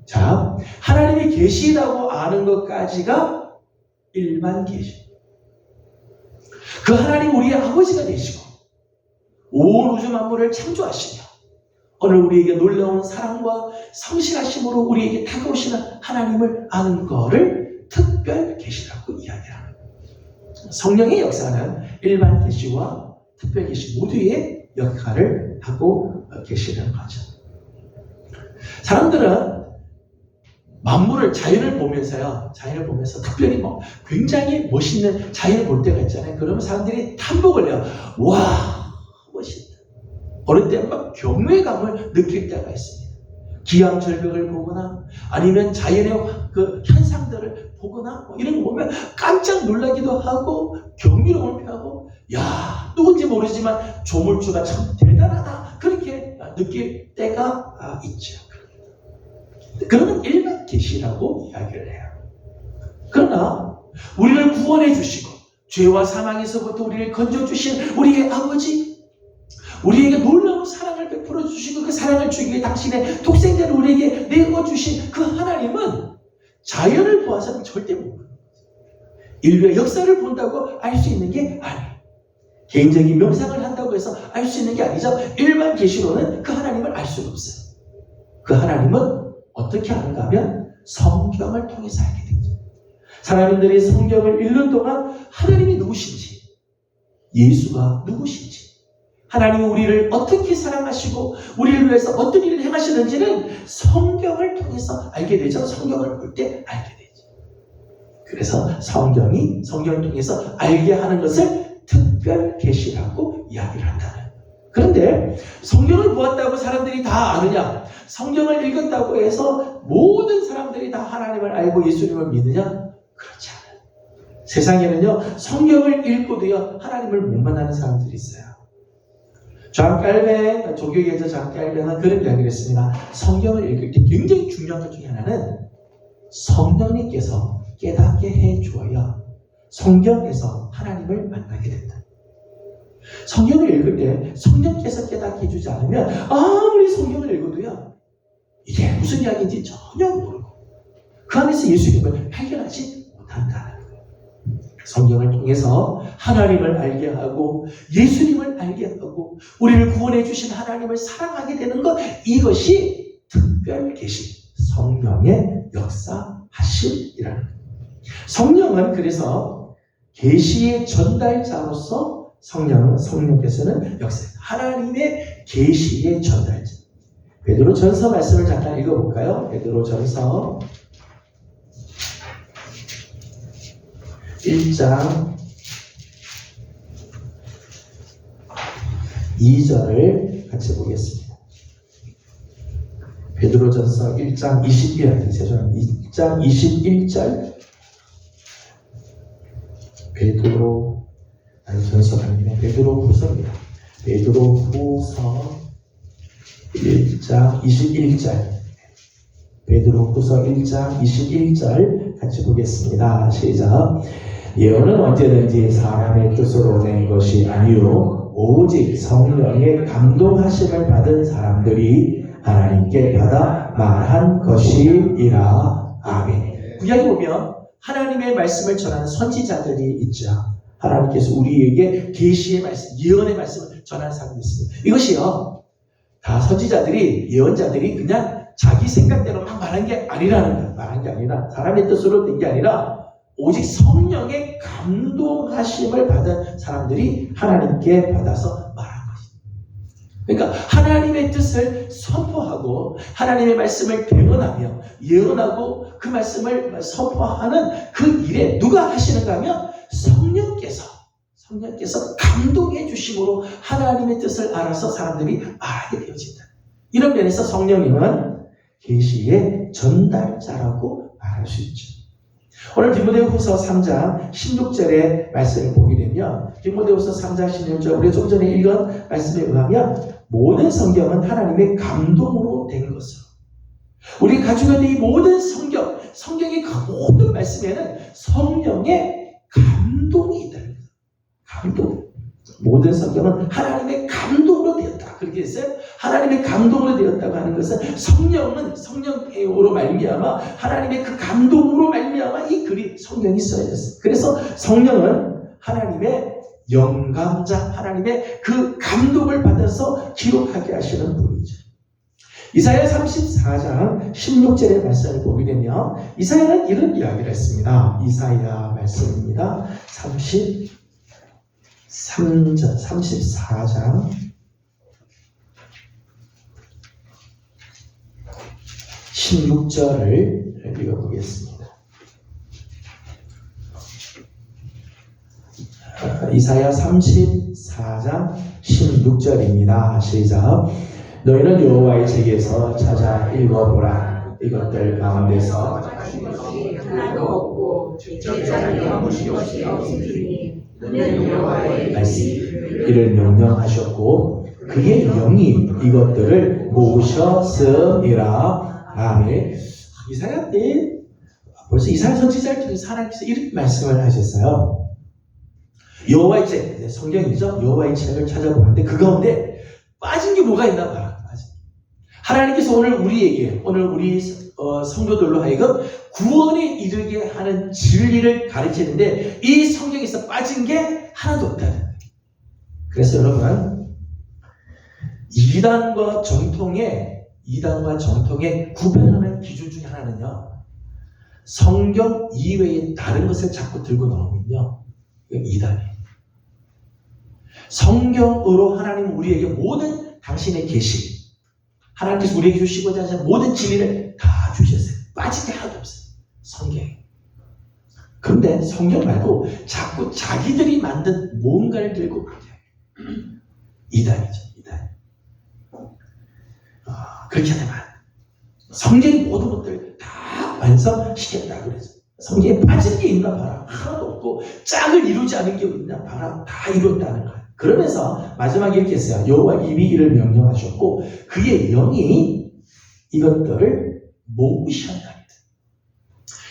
자, 하나님의 계시라고 아는 것까지가 일반 계시. 그 하나님 우리의 아버지가 되시고 온 우주 만물을 창조하시며 오늘 우리에게 놀라운 사랑과 성실하심으로 우리에게 다가오시는 하나님을 아는 거를 특별 계시라고 이야기합니다. 성령의 역사는 일반 계시와 특별 계시 모두의 역할을 하고 계시는 거죠. 사람들은 만물을, 자연을 보면서요, 자연을 보면서 특별히 굉장히 멋있는 자연을 볼 때가 있잖아요. 그러면 사람들이 탐복을 해요. 와, 멋있다. 어느 때는 막 경외감을 느낄 때가 있습니다. 기암절벽을 보거나 아니면 자연의 그 현상들을 보거나 이런 거 보면 깜짝 놀라기도 하고 경이로움을 표하고, 야, 누군지 모르지만 조물주가 참 대단하다, 그렇게 느낄 때가 있죠. 그러면 일반 계시라고 이야기를 해요. 그러나 우리를 구원해 주시고 죄와 사망에서부터 우리를 건져주신 우리의 아버지, 우리에게 놀라운 사랑을 베풀어 주시고 그 사랑을 주기 위해 당신의 독생자를 우리에게 내어주신 그 하나님은 자연을 보아서는 절대 못 보는 거예요. 인류의 역사를 본다고 알 수 있는 게 아니에요. 개인적인 명상을 한다고 해서 알 수 있는 게 아니죠. 일반 계시로는 그 하나님을 알 수가 없어요. 그 하나님은 어떻게 아는가 하면 성경을 통해서 알게 되죠. 사람들이 성경을 읽는 동안 하나님이 누구신지, 예수가 누구신지, 하나님이 우리를 어떻게 사랑하시고 우리를 위해서 어떤 일을 행하시는지는 성경을 통해서 알게 되죠. 성경을 볼 때 알게 되죠. 그래서 성경을 통해서 알게 하는 것을 특별 계시라고 이야기를 한다는. 그런데 성경을 보았다고 사람들이 다 아느냐? 성경을 읽었다고 해서 모든 사람들이 다 하나님을 알고 예수님을 믿느냐? 그렇지 않아요. 세상에는요, 성경을 읽고도요, 하나님을 못 만나는 사람들이 있어요. 존 칼빈, 조교계자 존 칼빈은 그런 이야기를 했습니다. 성경을 읽을 때 굉장히 중요한 것 중에 하나는 성령님께서 깨닫게 해줘야 성경에서 하나님을 만나게 된다. 성경을 읽을 때 성령께서 깨닫게 해주지 않으면 아무리 성경을 읽어도요, 이게 무슨 이야기인지 전혀 모르고 그 안에서 예수님을 발견하지 못한다는 거예요. 성경을 통해서 하나님을 알게 하고 예수님을 알게 하고 우리를 구원해 주신 하나님을 사랑하게 되는 것, 이것이 특별 계시, 성령의 역사하심이라는 거예요. 성령은 그래서 계시의 전달자로서 성령께서는 역사해요. 하나님의 계시의 전달자. 베드로전서 말씀을 잠깐 읽어볼까요? 베드로전서 1장 2절을 같이 보겠습니다. 베드로전서 1장 1장 21절 베드로전서가 아니라 베드로후서입니다. 베드로후서 1장 21절 베드로후서 1장 21절 같이 보겠습니다. 시작. 예언은 언제든지 사람의 뜻으로 낸 것이 아니요 오직 성령의 감동하심을 받은 사람들이 하나님께 받아 말한 것이니라. 아멘. 구약에 보면 하나님의 말씀을 전하는 선지자들이 있죠. 하나님께서 우리에게 계시의 말씀, 예언의 말씀을 전하는 사람이 있습니다. 이것이요, 다 선지자들이, 예언자들이 그냥 자기 생각대로 막 말한 게 아니라 사람의 뜻으로 된 게 아니라 오직 성령의 감동하심을 받은 사람들이 하나님께 받아서 말한 것입니다. 그러니까 하나님의 뜻을 선포하고 하나님의 말씀을 대언하며 예언하고 그 말씀을 선포하는 그 일에 누가 하시는가 하면 성령께서 감동해 주심으로 하나님의 뜻을 알아서 사람들이 알게 되어진다. 이런 면에서 성령님은 계시의 전달자라고 말할 수 있죠. 오늘 디모데후서 3장 16절의 말씀을 보게 되면 디모데후서 3장 16절 우리가 좀 전에 읽은 말씀에 의하면 모든 성경은 하나님의 감동으로 된 것으로 우리가 가지고 있는 이 모든 성경의 그 모든 말씀에는 성령의 감동이 있다. 감동. 모든 성경은 하나님의 감동으로 되었다. 그렇게 했어요. 하나님의 감동으로 되었다고 하는 것은 성령으로 말미암아 하나님의 그 감동으로 말미암아 이 글이 성경이 써졌어요. 그래서 성령은 하나님의 영감자, 하나님의 그 감동을 받아서 기록하게 하시는 분이죠. 이사야 34장 16절의 말씀을 보게 되면 이사야는 이런 이야기를 했습니다. 이사야 말씀입니다. 34장 16절을 읽어보겠습니다. 이사야 34장 16절입니다. 시작. 너희는 여호와의 책에서 찾아 읽어보라. 이것들 가운데서 하나도 없고 제자를 영으신 것이 없으니 너는 여호와의 이를 명령하셨고 그의 영이 이것들을 모으셨음이라. 아멘. 이사야 때 벌써 이사야 선지자를 통해서 하나님께서 이렇게 말씀을 하셨어요. 여호와의 책, 성경이죠. 여호와의 책을 찾아보는데 그 가운데 빠진 게 뭐가 있나 봐라. 하나님께서 오늘 우리 성도들로 하여금 구원에 이르게 하는 진리를 가르치는데 이 성경에서 빠진 게 하나도 없다는 거예요. 그래서 여러분, 이단과 정통의 구별하는 기준 중에 하나는요, 성경 이외의 다른 것을 자꾸 들고 나오면요, 이건 이단이에요. 성경으로 하나님은 우리에게 모든 당신의 계시, 하나님께서 우리에게 주시고자 하시는 모든 진리를 다 주셨어요. 빠진 게 하나도 없어요. 성경에. 그런데 성경 말고 자꾸 자기들이 만든 뭔가를 들고 이단이죠. 이단. 그렇게 하면 성경의 모든 것들 다 완성시켰다 그래서 성경에 빠진 게 있나 봐라. 하나도 없고 짝을 이루지 않은 게 있나 봐라. 다 이뤘다는 거예요. 그러면서 마지막에 이렇게 했어요. 여호와 이미 이를 명령하셨고 그의 영이 이것들을 모으셨나이다.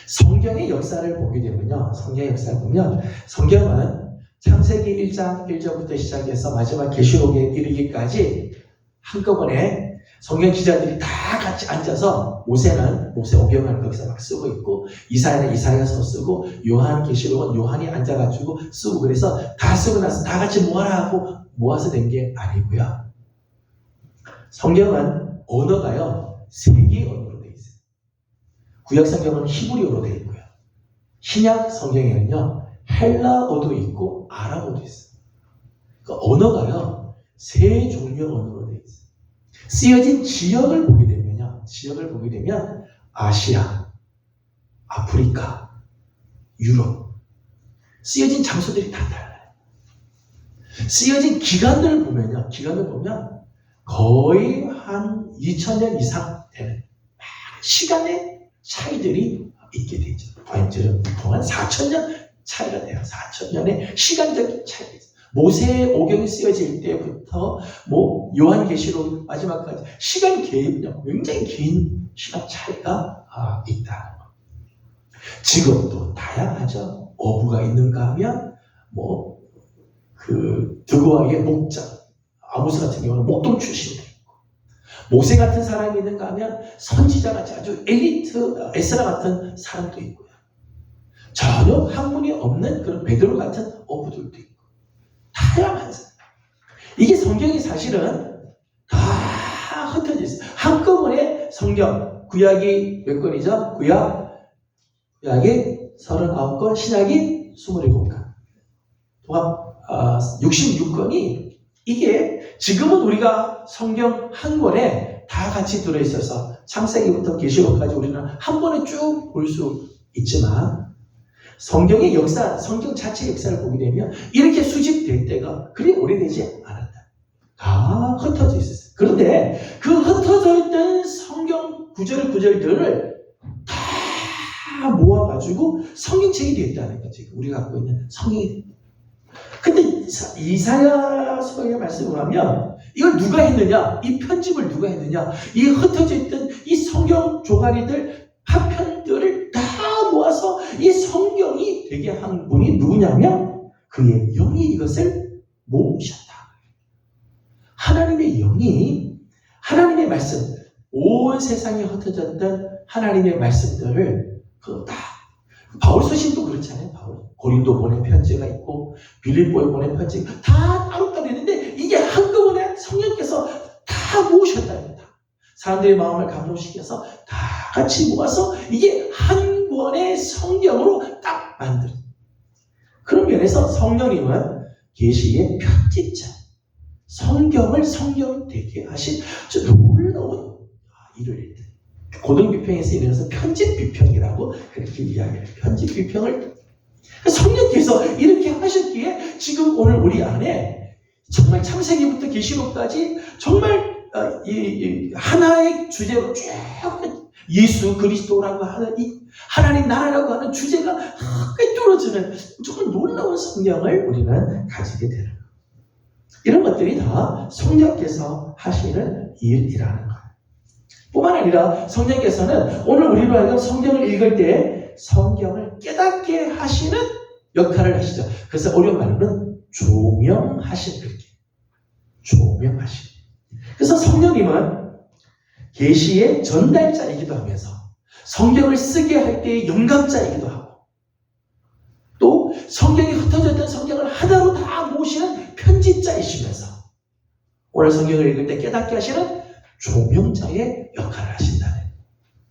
성경의 역사를 보게 되면요. 성경은 창세기 1장 1절부터 시작해서 마지막 계시록에 이르기까지 한꺼번에 성경 기자들이 다 같이 앉아서 모세는 모세 오경을 거기서 막 쓰고 있고 이사야는 이사야서 쓰고 요한계시록은 요한이 앉아가지고 쓰고 그래서 다 쓰고 나서 다 같이 모아라 하고 모아서 된 게 아니고요. 성경은 언어가요 3개의 언어로 되어 있어요. 구약 성경은 히브리어로 되어 있고요. 신약 성경에는요 헬라어도 있고 아람어도 있어요. 그러니까 언어가요 3종류의 언어로 되어 있어요. 쓰여진 지역을 보게 되면 아시아, 아프리카, 유럽 쓰여진 장소들이 다 달라요. 쓰여진 기간들을 보면요. 기간을 보면 거의 한 2000년 이상 되는 시간의 차이들이 있게 되죠. 포인트는 보통 한 4000년 차이가 돼요. 4000년의 시간적인 차이가 있어요. 모세 오경이 쓰여질 때부터 뭐 요한계시록 마지막까지 시간 개입력 굉장히 긴 시간 차이가 있다. 직업도 다양하죠. 어부가 있는가 하면 뭐 그 드고아의 목자, 아모스 같은 경우는 목동 출신도 있고, 모세 같은 사람이 있는가 하면 선지자 같이 아주 엘리트 에스라 같은 사람도 있고요. 전혀 학문이 없는 그런 베드로 같은 어부들도 있고, 다양한 사람. 이게 성경이 사실은 다 흩어져 있어요. 한꺼번에 성경, 구약이 몇 권이죠? 구약이 39권, 신약이 27권. 통합 66권이 이게 지금은 우리가 성경 한 권에 다 같이 들어있어서 창세기부터 계시록까지 우리는 한 번에 쭉 볼 수 있지만 성경의 역사, 성경 자체 역사를 보게 되면 이렇게 수집될 때가 그리 오래되지 않았다. 다 흩어져 있었어요. 그런데 그 흩어져 있던 성경 구절들을 다 모아가지고 성경책이 되었다는 거죠. 우리가 갖고 있는 성경이. 근데 이사야서의 말씀을 하면 이걸 누가 했느냐? 이 편집을 누가 했느냐? 이 흩어져 있던 이 성경 조가리들, 파편들을 다 모아서 이 성경이 되게 한 분이 누구냐면 그의 영이 이것을 모으셨다. 하나님의 영이 하나님의 말씀, 온 세상에 흩어졌던 하나님의 말씀들을 다 바울 서신도 그렇잖아요. 바울 고린도 보낸 편지가 있고 빌립보에 보낸 편지 다 따로따로 있는데 이게 한꺼번에 성령께서 다 모으셨답니다. 사람들의 마음을 감동시켜서 다 같이 모아서 이게 한 권의 성경으로 딱 만든. 그런 면에서 성령님은 계시의 편집자, 성경을 성경되게 하신 저 놀라운 일을 고등비평에서 이래서 편집비평이라고 그렇게 이야기해요. 편집비평을 성령께서 이렇게 하셨기에 지금 오늘 우리 안에 정말 창세기부터 계시록까지 정말 이 하나의 주제로 쭉 예수 그리스도라고 하는 이 하나님 나라라고 하는 주제가 꿰뚫어지는 정말 놀라운 성경을 우리는 가지게 되는 거예요. 이런 것들이 다 성령께서 하시는 일이라는 거예요. 뿐만 아니라 성령께서는 오늘 우리로 하여금 성경을 읽을 때 성경을 깨닫게 하시는 역할을 하시죠. 그래서 어려운 말로는 조명하신 그렇게 조명하신. 그래서 성령님은 계시의 전달자이기도 하면서 성경을 쓰게 할 때의 영감자이기도 하고 또 성경이 흩어졌던 성경을 하나로 다 모시는 편집자이시면서 오늘 성경을 읽을 때 깨닫게 하시는 조명자의 역할을 하신다는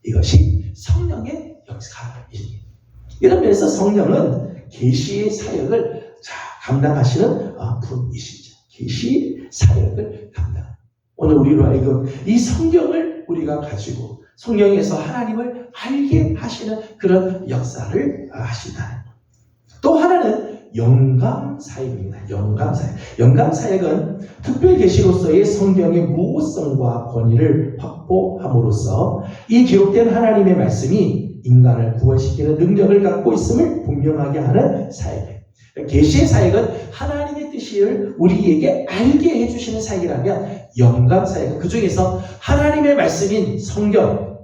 이것이 성령의 역할입니다. 이런 면에서 성령은 계시의 사역을 감당하시는 분이시죠. 계시 사역을 감당. 오늘 우리로 하여금 이 성경을 우리가 가지고 성령에서 하나님을 알게 하시는 그런 역사를 하신다는 것. 또 하나는 영감사역입니다. 영감사역은 특별계시로서의 성경의 무호성과 권위를 확보함으로써 이 기록된 하나님의 말씀이 인간을 구원시키는 능력을 갖고 있음을 분명하게 하는 사역이에요. 계시의 사역은 하나님의 뜻을 우리에게 알게 해주시는 사역이라면 영감사역은 그 중에서 하나님의 말씀인 성경을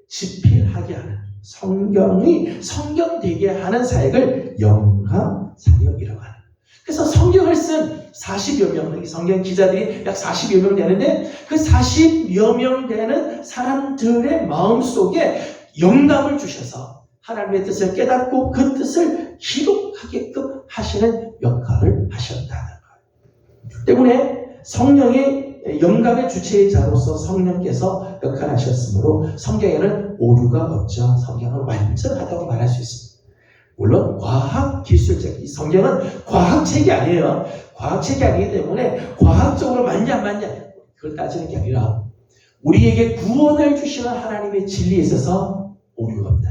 집필하게 하는 성경이 성경되게 하는 사역을 영감사역이라고 하는. 그래서 성경을 쓴 40여 명, 성경 기자들이 약 40여 명 되는데 그 40여 명 되는 사람들의 마음속에 영감을 주셔서 하나님의 뜻을 깨닫고 그 뜻을 기록하게끔 하시는 역할을 하셨다는 거예요. 때문에 성령의 영감의 주체자로서 성령께서 역할하셨으므로 성경에는 오류가 없죠. 성경은 완전하다고 말할 수 있습니다. 물론 과학기술적, 이 성경은 과학책이 아니에요. 과학책이 아니기 때문에 과학적으로 맞냐 안 맞냐 그걸 따지는 게 아니라 우리에게 구원을 주시는 하나님의 진리에 있어서 오류가 없다.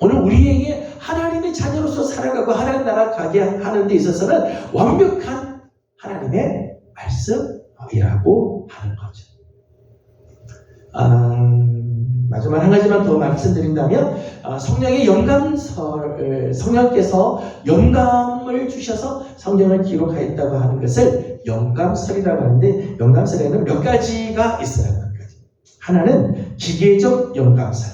오늘 우리에게 하나님의 자녀로서 살아가고 하나님 나라 가게 하는 데 있어서는 완벽한 하나님의 말씀이라고 하는 거죠. 마지막 한 가지만 더 말씀드린다면 성령의 영감설, 성령께서 영감을 주셔서 성경을 기록하였다고 하는 것을 영감설이라고 하는데, 영감설에는 몇 가지가 있어요. 몇 가지. 하나는 기계적 영감설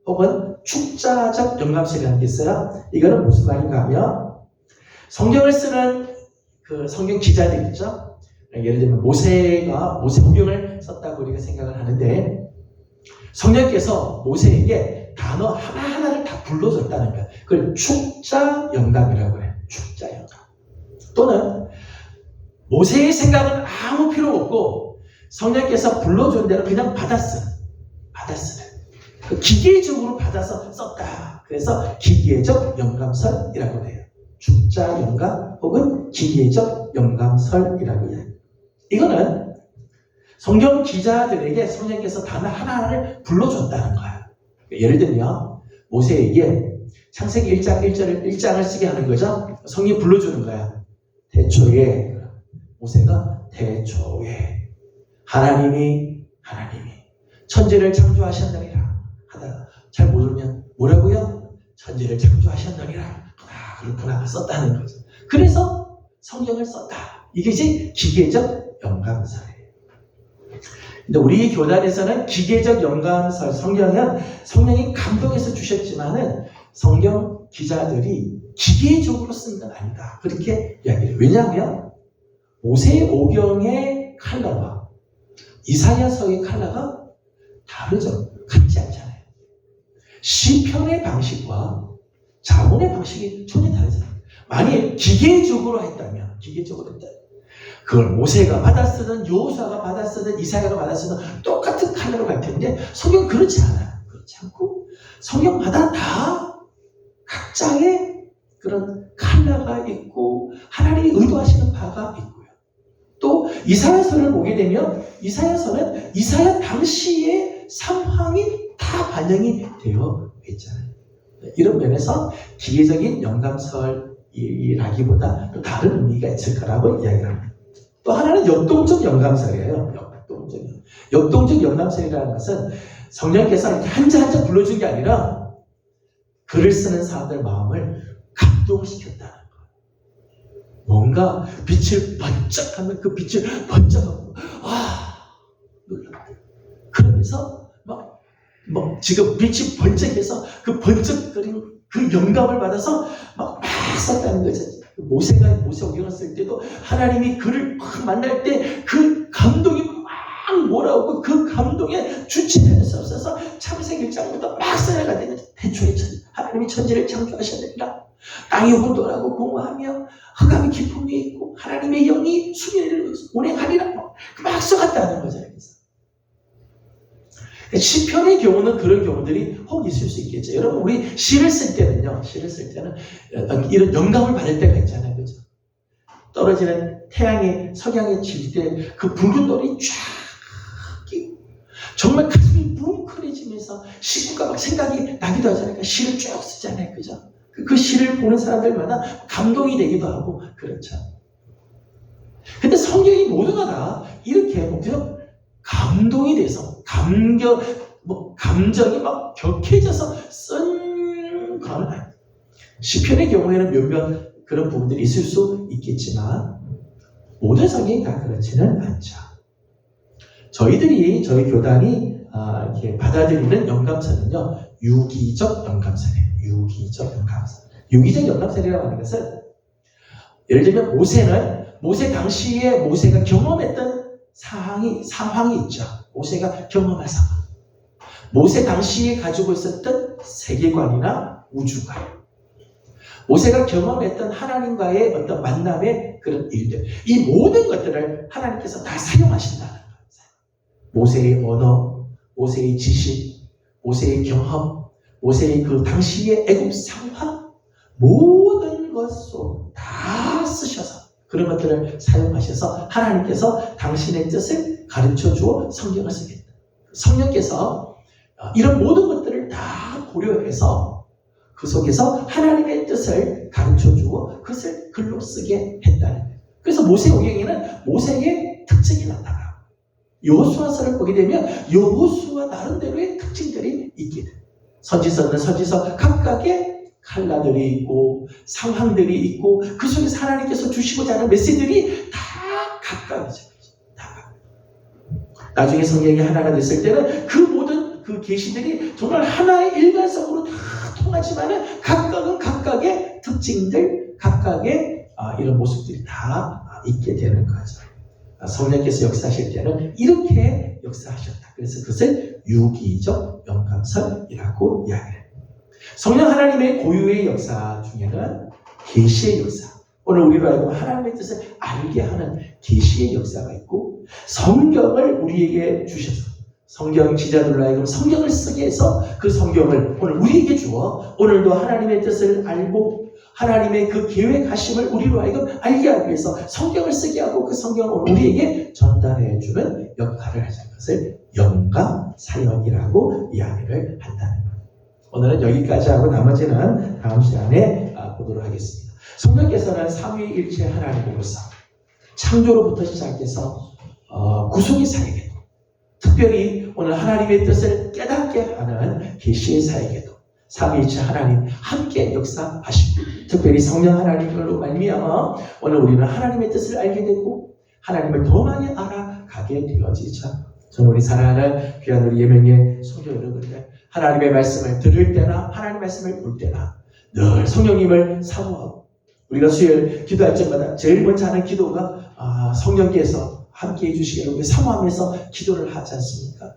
혹은 축자적 영감설이라는 게 있어요. 이거는 무슨 말인가 하면, 성경을 쓰는 그 성경 기자들 있죠. 예를 들면 모세가 모세오경을 썼다고 우리가 생각을 하는데, 성령께서 모세에게 단어 하나하나를 다 불러줬다는 거예요. 그걸 축자 영감이라고 해요. 축자 영감. 또는 모세의 생각은 아무 필요 없고 성령께서 불러준 대로 그냥 받아쓰는. 기계적으로 받아서 썼다. 그래서 기계적 영감설이라고 해요. 축자 영감 혹은 기계적 영감설이라고 해요. 이거는 성경 기자들에게 성령께서 단어 하나하나를 불러줬다는 거예요. 예를 들면 모세에게 창세기 1장 1장을 쓰게 하는 거죠. 성령이 불러주는 거야. 태초에, 모세가 태초에 하나님이 천지를 창조하셨느니라 하다가 잘 모르면 뭐라고요? 천지를 창조하셨느니라. 그렇구나 썼다는 거죠. 그래서 성경을 썼다. 이것이 기계적 영감설이에요. 근데 우리 교단에서는 기계적 영감설, 성령이 감동해서 주셨지만은 성경 기자들이 기계적으로 쓴 건 아니다. 그렇게 이야기해요. 왜냐하면 모세오경의 칼라와 이사야서의 칼라가 다르죠. 같지 않잖아요. 시편의 방식과 자문의 방식이 전혀 다르잖아요. 만일 기계적으로 했다면 그걸 모세가 받아쓰든 여호수아가 받아쓰든 이사야가 받아쓰든 똑같은 칼라로 갈 텐데, 성경은 그렇지 않아요. 그렇지 않고 성경마다 다 각자의 그런 칼라가 있고 하나님이 의도하시는 바가 있고요. 또 이사야서를 보게 되면 이사야서는 이사야 당시의 상황이 다 반영이 되어 있잖아요. 이런 면에서 기계적인 영감설이라기보다 또 다른 의미가 있을 거라고 이야기합니다. 또 하나는 역동적 영감설이에요. 역동적 영감설이라는 것은 성령께서 이렇게 한자 한자 불러준 게 아니라 글을 쓰는 사람들 마음을 감동시켰다는 거예요. 뭔가 빛을 번쩍하면 그 빛을 번쩍하고 놀랍다. 그러면서 막 지금 빛이 번쩍해서 그 번쩍거리는 그 영감을 받아서 막 썼다는 거죠. 모세가 모세오경을 쓸 때도 하나님이 그를 막 만날 때 그 감동이 막 몰아오고 그 감동에 주체될 수 없어서 창세기 1장부터 막 써나가는 거죠. 태초에 하나님이 천지를 창조하셨느니라. 땅이 혼돈하고 공허하며 흑암의 깊음이 있고 하나님의 영이 수면을 운행하리라. 막 써갔다는 거죠. 시편의 경우는 그런 경우들이 혹 있을 수 있겠죠. 여러분, 우리 시를 쓸 때는 이런 영감을 받을 때가 있잖아요. 그죠? 떨어지는 태양이 석양에 질 때 그 붉은 돌이 쫙 끼고 정말 가슴이 뭉클해지면서 시가 막 생각이 나기도 하잖아요. 그러니까 시를 쭉 쓰잖아요. 그죠? 그 시를 보는 사람들마다 감동이 되기도 하고 그렇죠. 근데 성경이 모두가 다 이렇게 보면 감동이 돼서 감정이 막 격해져서 쓴 건 아니에요. 시편의 경우에는 몇몇 그런 부분들이 있을 수 있겠지만 모든 성경이 다 그렇지는 않죠. 저희 교단이 이렇게 받아들이는 영감설은요, 유기적 영감설이에요. 유기적 영감설이라고 하는 것은 예를 들면 모세 당시에 모세가 경험했던 상황이 있죠. 모세가 경험한 상황. 모세 당시에 가지고 있었던 세계관이나 우주관. 모세가 경험했던 하나님과의 어떤 만남의 그런 일들. 이 모든 것들을 하나님께서 다 사용하신다는 거예요. 모세의 언어, 모세의 지식, 모세의 경험, 모세의 그 당시의 애굽 상황, 모든 것을 다 쓰셔서 그런 것들을 사용하셔서 하나님께서 당신의 뜻을 가르쳐 주어 성경을 쓰겠다. 성령께서 이런 모든 것들을 다 고려해서 그 속에서 하나님의 뜻을 가르쳐 주고 그것을 글로 쓰게 했다는 거예요. 그래서 모세오경에는 모세의 특징이 나타나요. 여호수아서를 보게 되면 여호수아 나름대로의 특징들이 있게 돼요. 선지서는 선지서 각각의 칼라들이 있고 상황들이 있고 그 속에서 하나님께서 주시고자 하는 메시지들이 다 각각이죠. 다. 나중에 성경이 하나가 됐을 때는 그 모든 그 계시들이 정말 하나의 일관성으로 다 통하지만은 각각은 각각의 특징들, 각각의 이런 모습들이 다 있게 되는 거죠. 성령께서 역사하실 때는 이렇게 역사하셨다. 그래서 그것을 유기적 영감설이라고 이야기해요. 성령 하나님의 고유의 역사 중에는 계시의 역사, 오늘 우리로 하여금 하나님의 뜻을 알게 하는 계시의 역사가 있고, 성경을 우리에게 주셔서 성경 지자들로 하여금 성경을 쓰게 해서 그 성경을 오늘 우리에게 주어 오늘도 하나님의 뜻을 알고 하나님의 그 계획하심을 우리로 하여금 알게 하기 위해서 성경을 쓰게 하고 그 성경을 우리에게 전달해 주는 역할을 하는 것을 영감 사역이라고 이야기를 한다는 겁니다. 오늘은 여기까지 하고 나머지는 다음 시간에 보도록 하겠습니다. 성경께서는 삼위일체 하나님으로서 창조로부터 시작해서 구속의 사역에도, 특별히 오늘 하나님의 뜻을 깨닫게 하는 계시의 사역에도 삼위일체 하나님 함께 역사하시고, 특별히 성령 하나님으로 말미암아 오늘 우리는 하나님의 뜻을 알게 되고 하나님을 더 많이 알아가게 되어지죠. 저는 우리 사랑하는 귀한 우리 예명의 성도 여러분들, 하나님의 말씀을 들을 때나 하나님의 말씀을 볼 때나 늘 성령님을 사모하고, 우리가 수요일 기도할 때마다 제일 먼저 하는 기도가 성령께서 함께 해주시기를 우리 사모하면서 기도를 하지 않습니까?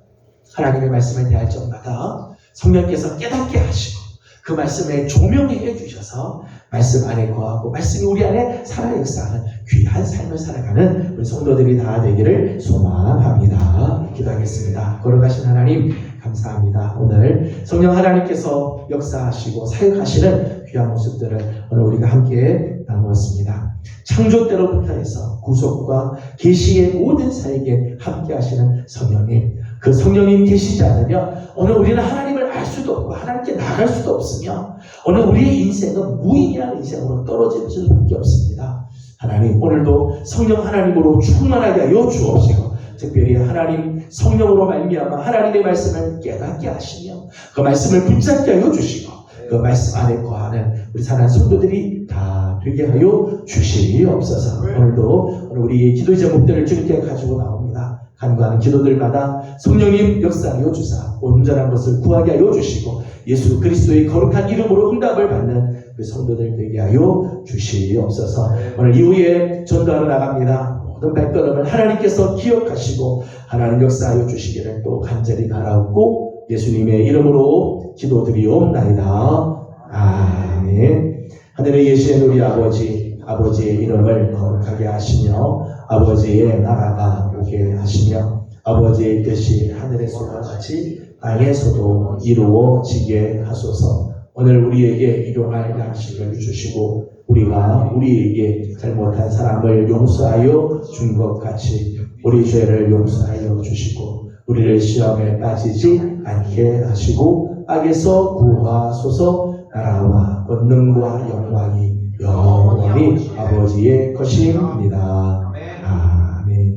하나님의 말씀을 대할 때마다 성령께서 깨닫게 하시고 그 말씀에 조명해 주셔서 말씀 안에 거하고 말씀이 우리 안에 살아 역사하는 귀한 삶을 살아가는 우리 성도들이 다 되기를 소망합니다. 기도하겠습니다. 거룩하신 하나님 감사합니다. 오늘 성령 하나님께서 역사하시고 사역하시는 귀한 모습들을 오늘 우리가 함께 나누었습니다. 창조 때로부터 해서 구속과 계시의 모든 사역에 함께 하시는 성령님, 그 성령님 계시지 않으면 오늘 우리는 하나님을 알 수도 없고 하나님께 나갈 수도 없으며 오늘 우리의 인생은 무의미한 인생으로 떨어질 수밖에 없습니다. 하나님, 오늘도 성령 하나님으로 충만하게 하여 주옵시고, 특별히 하나님 성령으로 말미암아 하나님의 말씀을 깨닫게 하시며 그 말씀을 붙잡게 하여 주시고 그 말씀 안에 거하는 우리 사랑하는 성도들이 다 되게 하여 주시옵소서. 오늘도 우리의 기도 제목들을 주님께 가지고 나옵니다. 간구하는 기도들마다 성령님 역사하여 주사 온전한 것을 구하게 하여 주시고 예수 그리스도의 거룩한 이름으로 응답을 받는 그 성도들 되게 하여 주시옵소서. 오늘 이후에 전도하러 나갑니다. 모든 발걸음을 하나님께서 기억하시고 하나님 역사하여 주시기를 또 간절히 바라옵고 예수님의 이름으로 기도드리옵나이다. 아멘. 하늘에 계신 우리 아버지, 아버지의 이름을 거룩하게 하시며 아버지의 나라가 오게 하시며 아버지의 뜻이 하늘에서와 같이 땅에서도 이루어지게 하소서. 오늘 우리에게 일용할 양식을 주시고 우리가 우리에게 잘못한 사람을 용서하여 준 것 같이 우리 죄를 용서하여 주시고 우리를 시험에 빠지지 않게 하시고 악에서 구하소서. 나라와 권능과 영광이 영원히 아버지의 것입니다. 아멘.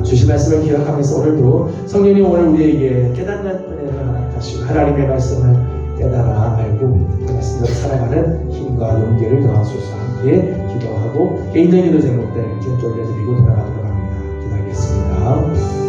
주신 말씀을 기억하면서 오늘도 성령님 오늘 우리에게 깨닫는 은혜를 허락하시고 하나님의 말씀을 깨달아 알고 그 말씀대로 살아가는 힘과 용기를 더하소서. 함께 기도하고 개인적인 기도 제목들 기도 올려드리고 돌아가도록 합니다. 기도하겠습니다.